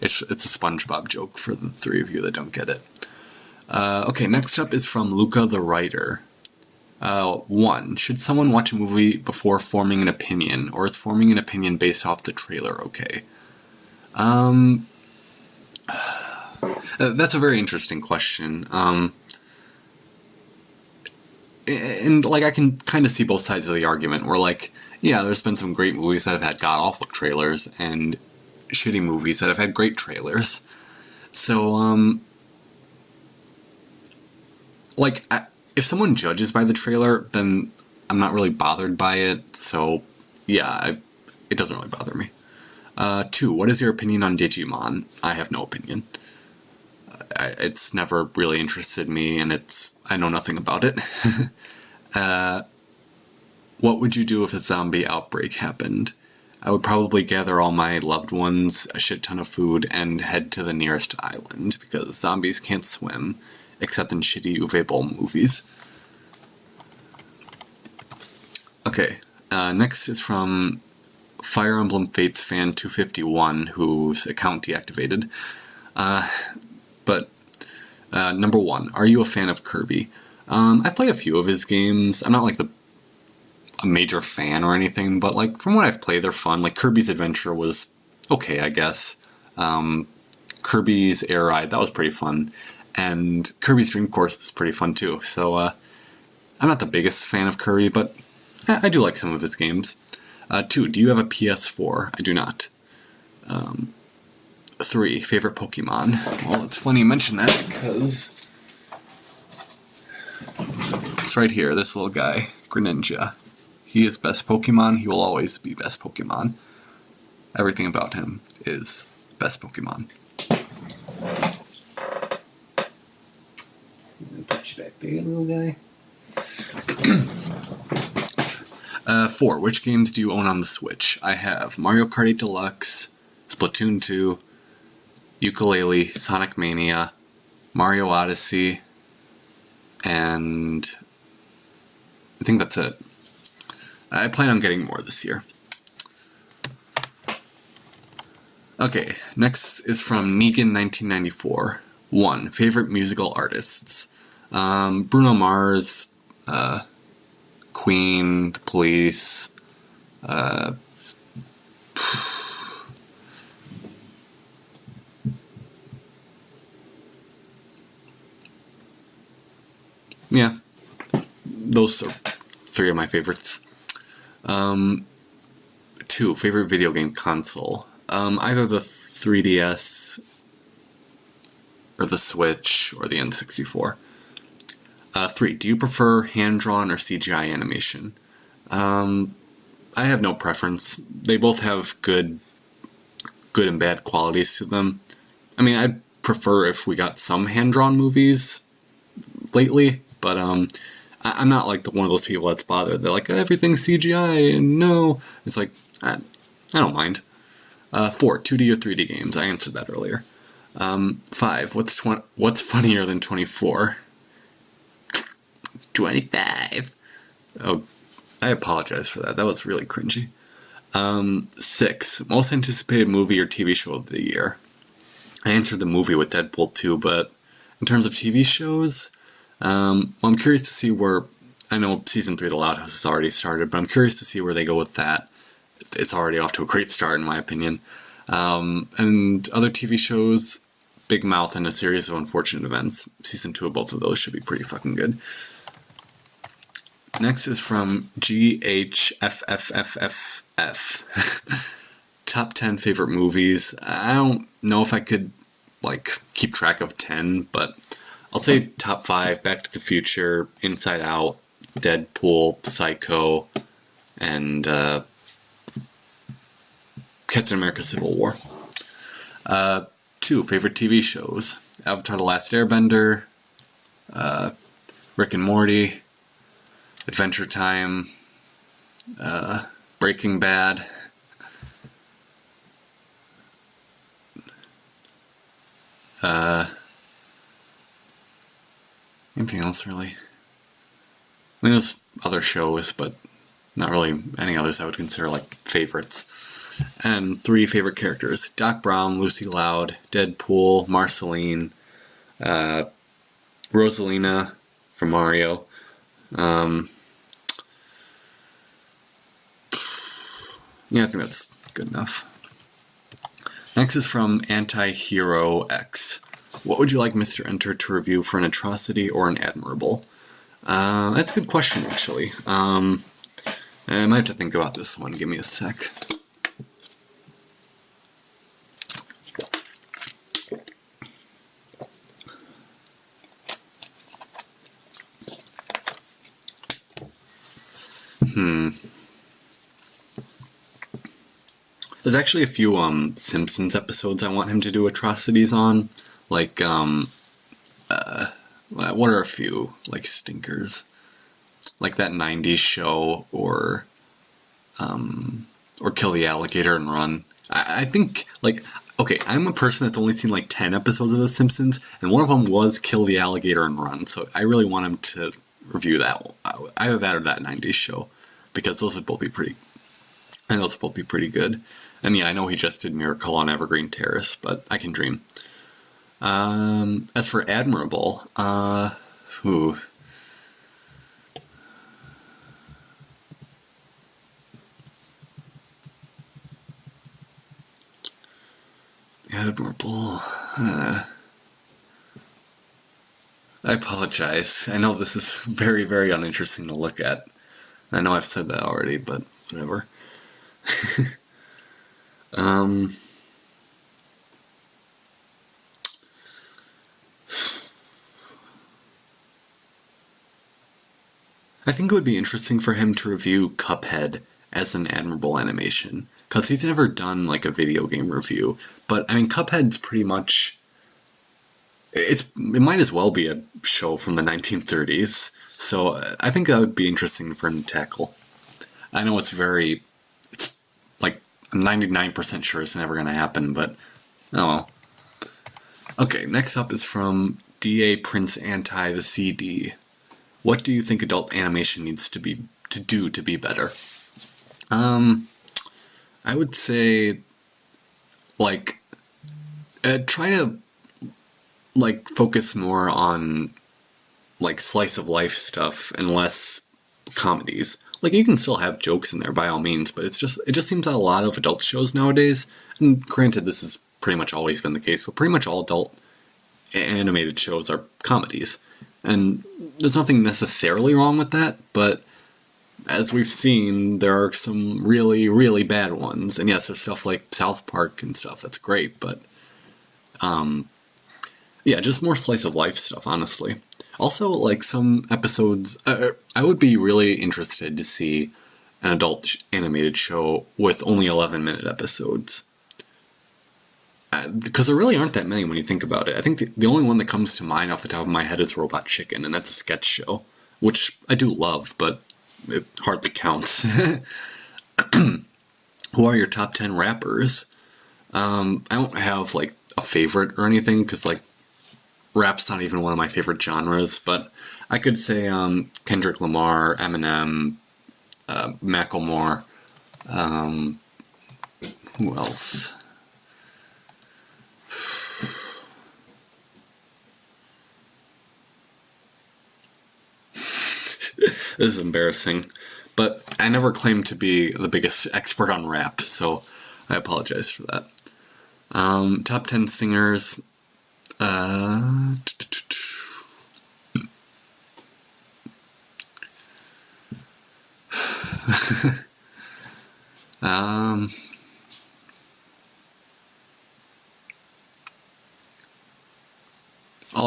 It's a SpongeBob joke for the 3 of you that don't get it. Okay, next up is from Luca the Writer. 1. Should someone watch a movie before forming an opinion, or is forming an opinion based off the trailer okay? That's a very interesting question. And like I can kind of see both sides of the argument. Where like, yeah, there's been some great movies that have had god awful trailers, and shitty movies that have had great trailers. So like if someone judges by the trailer, then I'm not really bothered by it. So yeah, it doesn't really bother me. 2. What is your opinion on Digimon? I have no opinion. It's never really interested me, and I know nothing about it. What would you do if a zombie outbreak happened? I would probably gather all my loved ones, a shit ton of food, and head to the nearest island, because zombies can't swim, except in shitty Uwe Boll movies. Okay, next is from Fire Emblem Fates fan 251, whose account deactivated. But number 1, are you a fan of Kirby? I've played a few of his games. I'm not like a major fan or anything, but like from what I've played, they're fun. Like Kirby's Adventure was okay, I guess. Kirby's Air Ride, that was pretty fun, and Kirby's Dream Course is pretty fun too. So I'm not the biggest fan of Kirby, but I do like some of his games. 2, do you have a PS4? I do not. 3, favorite Pokemon? Well, it's funny you mention that because it's right here, this little guy, Greninja. He is best Pokemon, he will always be best Pokemon. Everything about him is best Pokemon. Put you back there, little guy. 4, which games do you own on the Switch? I have Mario Kart 8 Deluxe, Splatoon 2, Yooka-Laylee, Sonic Mania, Mario Odyssey, and I think that's it. I plan on getting more this year. Okay, next is from Negan1994. 1, favorite musical artists? Bruno Mars, Queen, The Police, yeah, those are 3 of my favorites. 2, favorite video game console? Either the 3DS, or the Switch, or the N64. 3, do you prefer hand-drawn or CGI animation? I have no preference. They both have good and bad qualities to them. I mean, I'd prefer if we got some hand-drawn movies lately, but I'm not like one of those people that's bothered. They're like, everything's CGI, and no. It's like, I don't mind. 4, 2D or 3D games. I answered that earlier. 5, what's funnier than 24? 25. Oh, I apologize for that. That was really cringy. 6, most anticipated movie or TV show of the year. I answered the movie with Deadpool 2, but in terms of TV shows, I'm curious to see where, I know season 3 of The Loud House has already started, but I'm curious to see where they go with that. It's already off to a great start, in my opinion. And other TV shows, Big Mouth and A Series of Unfortunate Events. Season 2 of both of those should be pretty fucking good. Next is from GHFFFFF. Top 10 favorite movies. I don't know if I could, like, keep track of 10, but I'll say top 5, Back to the Future, Inside Out, Deadpool, Psycho, and Captain America Civil War. 2, favorite TV shows. Avatar The Last Airbender, Rick and Morty, Adventure Time, Breaking Bad, anything else really? I mean, there's other shows, but not really any others I would consider like favorites. And 3 favorite characters: Doc Brown, Lucy Loud, Deadpool, Marceline, Rosalina from Mario. Yeah, I think that's good enough. Next is from Antihero X. What would you like Mr. Enter to review for an atrocity or an admirable? That's a good question, actually. I might have to think about this one. Give me a sec. There's actually a few Simpsons episodes I want him to do atrocities on. Like, what are a few, like, stinkers? Like that 90s show, or Kill the Alligator and Run. I think, like, okay, I'm a person that's only seen like 10 episodes of The Simpsons, and one of them was Kill the Alligator and Run, so I really want him to review that. Either that or that 90s show, because those would both be pretty, I think those would both be pretty good. And yeah, I know he just did Miracle on Evergreen Terrace, but I can dream. As for admirable, admirable. I apologize. I know this is very, very uninteresting to look at. I know I've said that already, but whatever. I think it would be interesting for him to review Cuphead as an admirable animation, because he's never done like a video game review. But I mean, Cuphead's pretty much, it might as well be a show from the 1930s. So I think that would be interesting for him to tackle. I know it's like, I'm 99% sure it's never going to happen, but oh well. Okay, next up is from DA Prince Anti the CD. What do you think adult animation needs to do to be better? I would say, like, try to, like, focus more on, like, slice of life stuff and less comedies. Like, you can still have jokes in there by all means, but it just seems that a lot of adult shows nowadays, and granted this has pretty much always been the case, but pretty much all adult animated shows are comedies. And there's nothing necessarily wrong with that, but as we've seen, there are some really, really bad ones. And yes, there's stuff like South Park and stuff that's great, but yeah, just more slice of life stuff, honestly. Also, like, some episodes, I would be really interested to see an adult animated show with only 11-minute episodes. Because there really aren't that many when you think about it. I think the only one that comes to mind off the top of my head is Robot Chicken, and that's a sketch show, which I do love, but it hardly counts. Who are your top 10 rappers? I don't have, like, a favorite or anything, because, like, rap's not even one of my favorite genres, but I could say Kendrick Lamar, Eminem, Macklemore, who else? This is embarrassing, but I never claimed to be the biggest expert on rap, so I apologize for that. Top 10 singers. All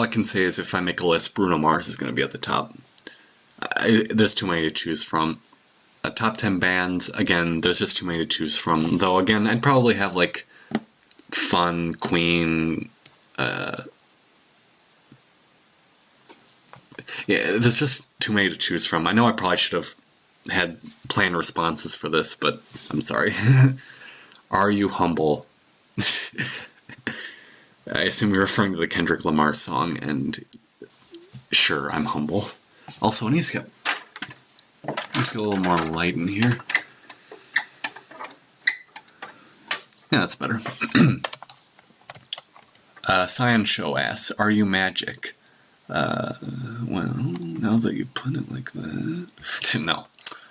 I can say is if I make a list, Bruno Mars is going to be at the top. There's too many to choose from. Top 10 bands, again, there's just too many to choose from. Though, again, I'd probably have, like, Fun, Queen, yeah, there's just too many to choose from. I know I probably should have had planned responses for this, but I'm sorry. Are you humble? I assume you're referring to the Kendrick Lamar song, and sure, I'm humble. Also, it needs to get a little more light in here. Yeah, that's better. Cyan Show asks, are you magic? Well, now that you put it like that... No,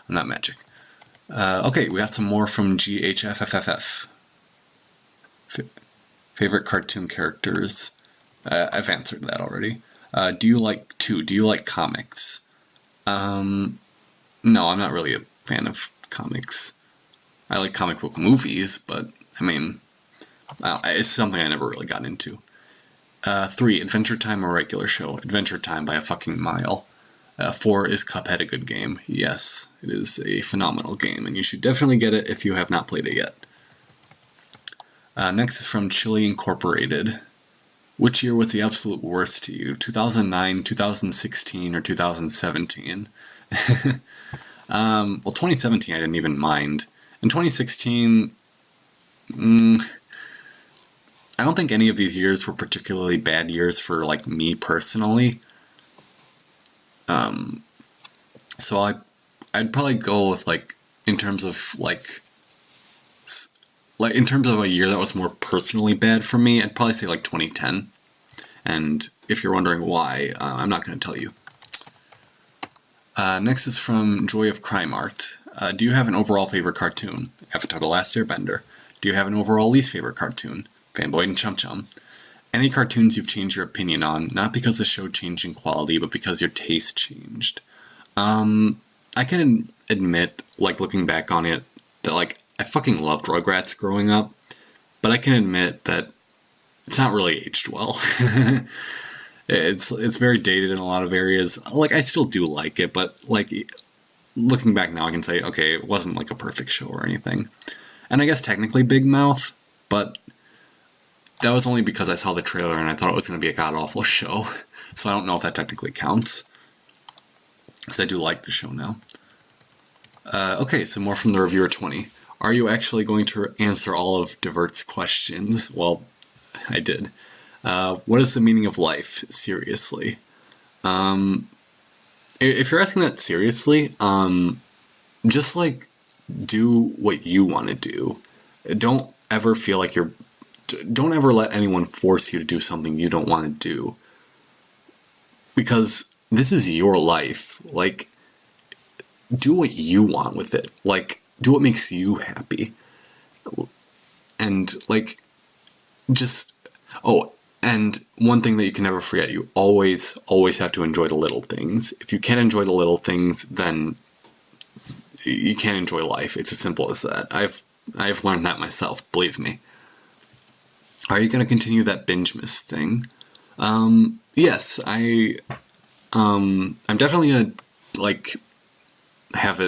I'm not magic. Okay, we got some more from GHFFFF. Favorite cartoon characters? I've answered that already. Do you like comics? No, I'm not really a fan of comics. I like comic book movies, but, I mean, it's something I never really got into. 3, Adventure Time or regular show? Adventure Time by a fucking mile. 4, is Cuphead a good game? Yes, it is a phenomenal game, and you should definitely get it if you have not played it yet. Next is from Chili Incorporated. Which year was the absolute worst to you? 2009, 2016, or 2017? Well, 2017 I didn't even mind. In 2016, I don't think any of these years were particularly bad years for, like, me personally. So I'd probably go with, like, in terms of a year that was more personally bad for me, I'd probably say, like, 2010. And if you're wondering why, I'm not going to tell you. Next is from Joy of Crime Art. Do you have an overall favorite cartoon? Avatar: The Last Airbender. Do you have an overall least favorite cartoon? Fanboy and Chum Chum. Any cartoons you've changed your opinion on, not because the show changed in quality, but because your taste changed? I can admit, like, looking back on it, that, like, I fucking loved Rugrats growing up, but I can admit that it's not really aged well. It's very dated in a lot of areas. Like, I still do like it, but, like, looking back now, I can say, okay, it wasn't, like, a perfect show or anything. And I guess technically Big Mouth, but that was only because I saw the trailer and I thought it was going to be a god-awful show. So I don't know if that technically counts. Because I do like the show now. Okay, so more from the Reviewer 20. Are you actually going to answer all of Divert's questions? Well, I did. What is the meaning of life? Seriously. If you're asking that seriously, just, like, do what you want to do. Don't ever feel like don't ever let anyone force you to do something you don't want to do. Because this is your life. Like, do what you want with it. Like, do what makes you happy. And, like, just... Oh, and one thing that you can never forget, you always have to enjoy the little things. If you can't enjoy the little things, then you can't enjoy life. It's as simple as that. I've learned that myself, believe me. Are you going to continue that binge miss thing? Yes, I'm definitely going to, like, have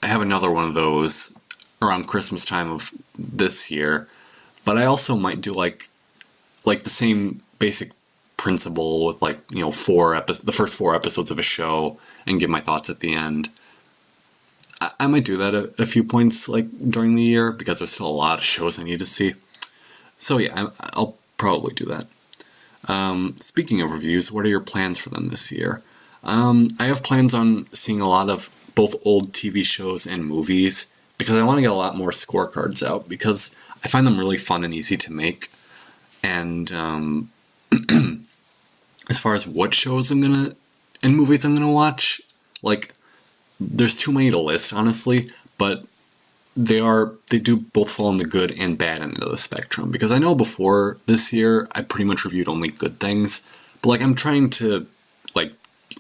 another one of those around Christmas time of this year, but I also might do, like the same basic principle with, like, you know, the first 4 episodes of a show and give my thoughts at the end. I might do that at a few points, like, during the year, because there's still a lot of shows I need to see. So yeah, I'll probably do that. Speaking of reviews, what are your plans for them this year? I have plans on seeing a lot of both old TV shows and movies, because I want to get a lot more scorecards out, because I find them really fun and easy to make. And as far as what shows and movies I'm gonna watch, like, there's too many to list, honestly, but they do both fall on the good and bad end of the spectrum, because I know before this year I pretty much reviewed only good things, but, like, I'm trying to, like,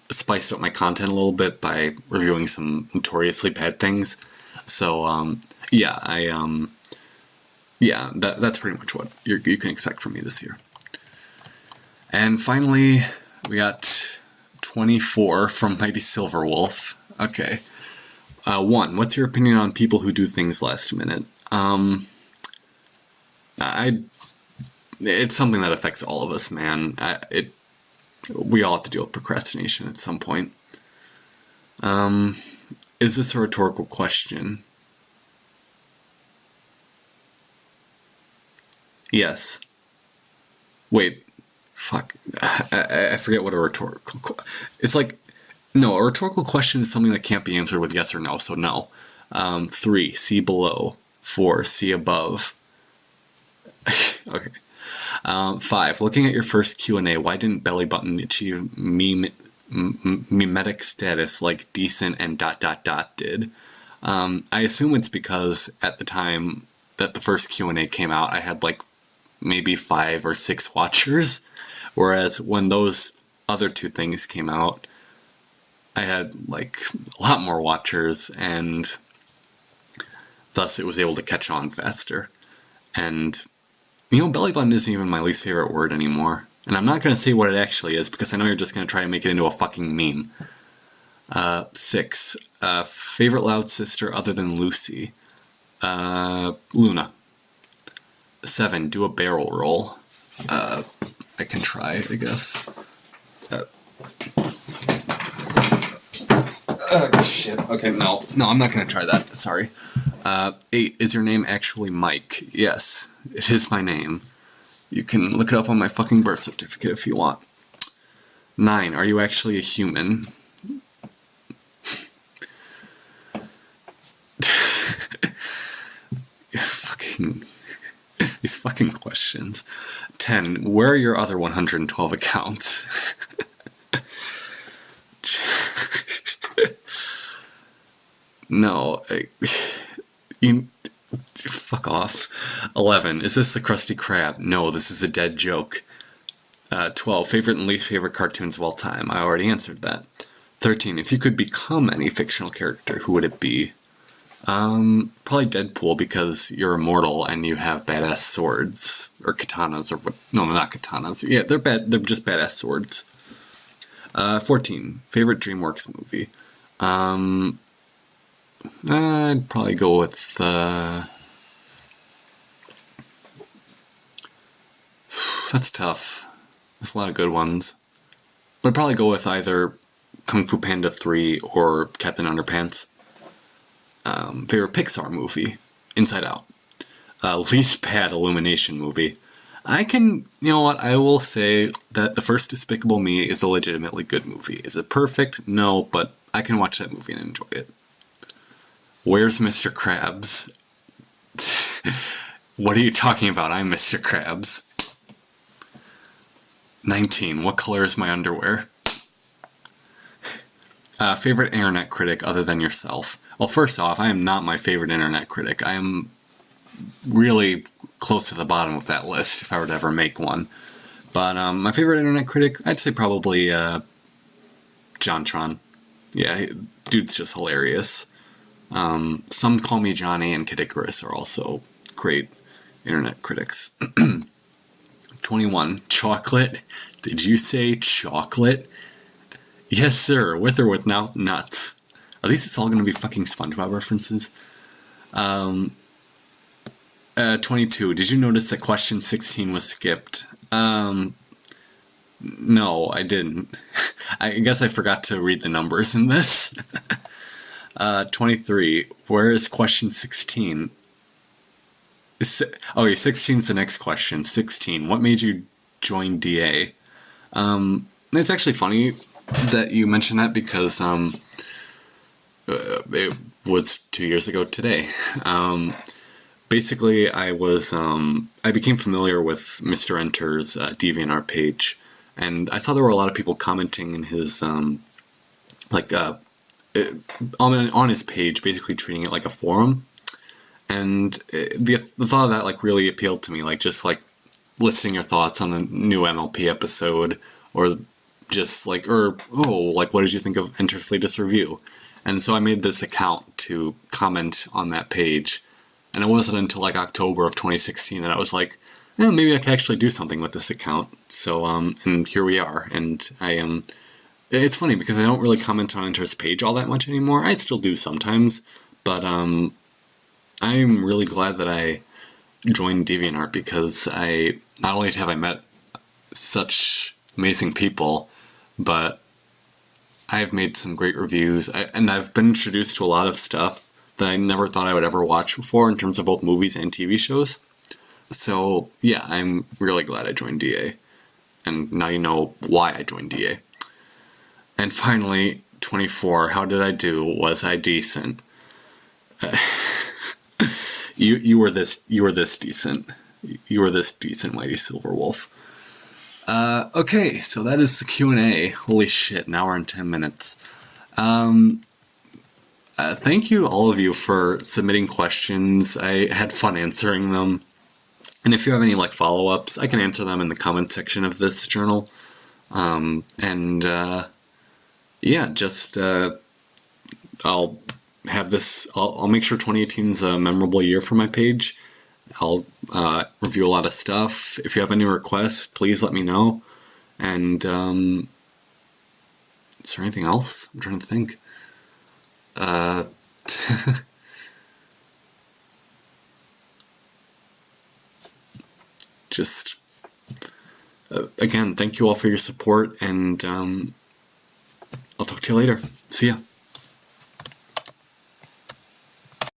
spice up my content a little bit by reviewing some notoriously bad things. So yeah, that's pretty much what you can expect from me this year. And finally, we got 24 from Mighty Silverwolf. Okay. 1. What's your opinion on people who do things last minute? It's something that affects all of us, man. We all have to deal with procrastination at some point. Is this a rhetorical question? Yes. Wait. Fuck. I forget what a rhetorical... It's like... No, a rhetorical question is something that can't be answered with yes or no, so no. 3. See below. 4. See above. Okay. 5. Looking at your first Q&A, why didn't Belly Button achieve memetic status like Decent and ... did? I assume it's because at the time that the first Q&A came out, I had, like, maybe 5 or 6 watchers. Whereas when those other 2 things came out, I had like a lot more watchers, and thus it was able to catch on faster. And, belly button isn't even my least favorite word anymore. And I'm not going to say what it actually is, because I know you're just going to try to make it into a fucking meme. 6. Favorite loud sister other than Lucy? Luna. 7. Do a barrel roll. I can try, I guess. Shit. Okay, no, I'm not going to try that. Sorry. 8. Is your name actually Mike? Yes, it is my name. You can look it up on my fucking birth certificate if you want. 9. Are you actually a human? These fucking questions. 10. Where are your other 112 accounts? No. Fuck off. 11. Is this the Krusty Krab? No, this is a dead joke. 12. Favorite and least favorite cartoons of all time? I already answered that. 13. If you could become any fictional character, who would it be? Probably Deadpool, because you're immortal and you have badass swords. Or katanas, or what? No, not katanas. Yeah, they're just badass swords. 14. Favorite DreamWorks movie? I'd probably go with, that's tough. There's a lot of good ones. But I'd probably go with either Kung Fu Panda 3 or Captain Underpants. Favorite Pixar movie? Inside Out. Least bad Illumination movie. You know what, I will say that the first Despicable Me is a legitimately good movie. Is it perfect? No, but I can watch that movie and enjoy it. Where's Mr. Krabs? What are you talking about? I'm Mr. Krabs. 19. What color is my underwear? Favorite internet critic other than yourself? Well, first off, I am not my favorite internet critic. I am really close to the bottom of that list if I were to ever make one. But my favorite internet critic, I'd say probably JonTron. Yeah, dude's just hilarious. Some Call Me Johnny and Kid Icarus are also great internet critics. 21. Chocolate? Did you say chocolate? Yes, sir. With or without nuts. At least it's all going to be fucking SpongeBob references. 22. Did you notice that question 16 was skipped? No, I didn't. I guess I forgot to read the numbers in this. 23. Where is question 16? Okay, 16 is the next question. 16. What made you join DA? It's actually funny that you mentioned that, because it was 2 years ago today. Basically, I became familiar with Mr. Enter's DeviantArt page, and I saw there were a lot of people commenting in his on his page, basically treating it like a forum. And the thought of that really appealed to me, just listing your thoughts on the new MLP episode, or just what did you think of Enter's latest review? And so I made this account to comment on that page, and it wasn't until October of 2016 that I was like, maybe I could actually do something with this account. So and here we are, and it's funny because I don't really comment on Enter's page all that much anymore. I still do sometimes, but I'm really glad that I joined DeviantArt, because not only have I met such amazing people, but I've made some great reviews, and I've been introduced to a lot of stuff that I never thought I would ever watch before, in terms of both movies and TV shows. So yeah, I'm really glad I joined DA, and now you know why I joined DA. And finally, 24. How did I do? Was I decent? You were this decent. You were this decent, Mighty Silverwolf. Okay, so that is the Q&A. Holy shit, an hour and 10 minutes. Thank you, all of you, for submitting questions. I had fun answering them. And if you have any like follow-ups, I can answer them in the comment section of this journal. Yeah, just I'll have this. I'll make sure 2018 is a memorable year for my page. I'll review a lot of stuff. If you have any requests, please let me know. And is there anything else? I'm trying to think. Just again, thank you all for your support, and I'll talk to you later. See ya.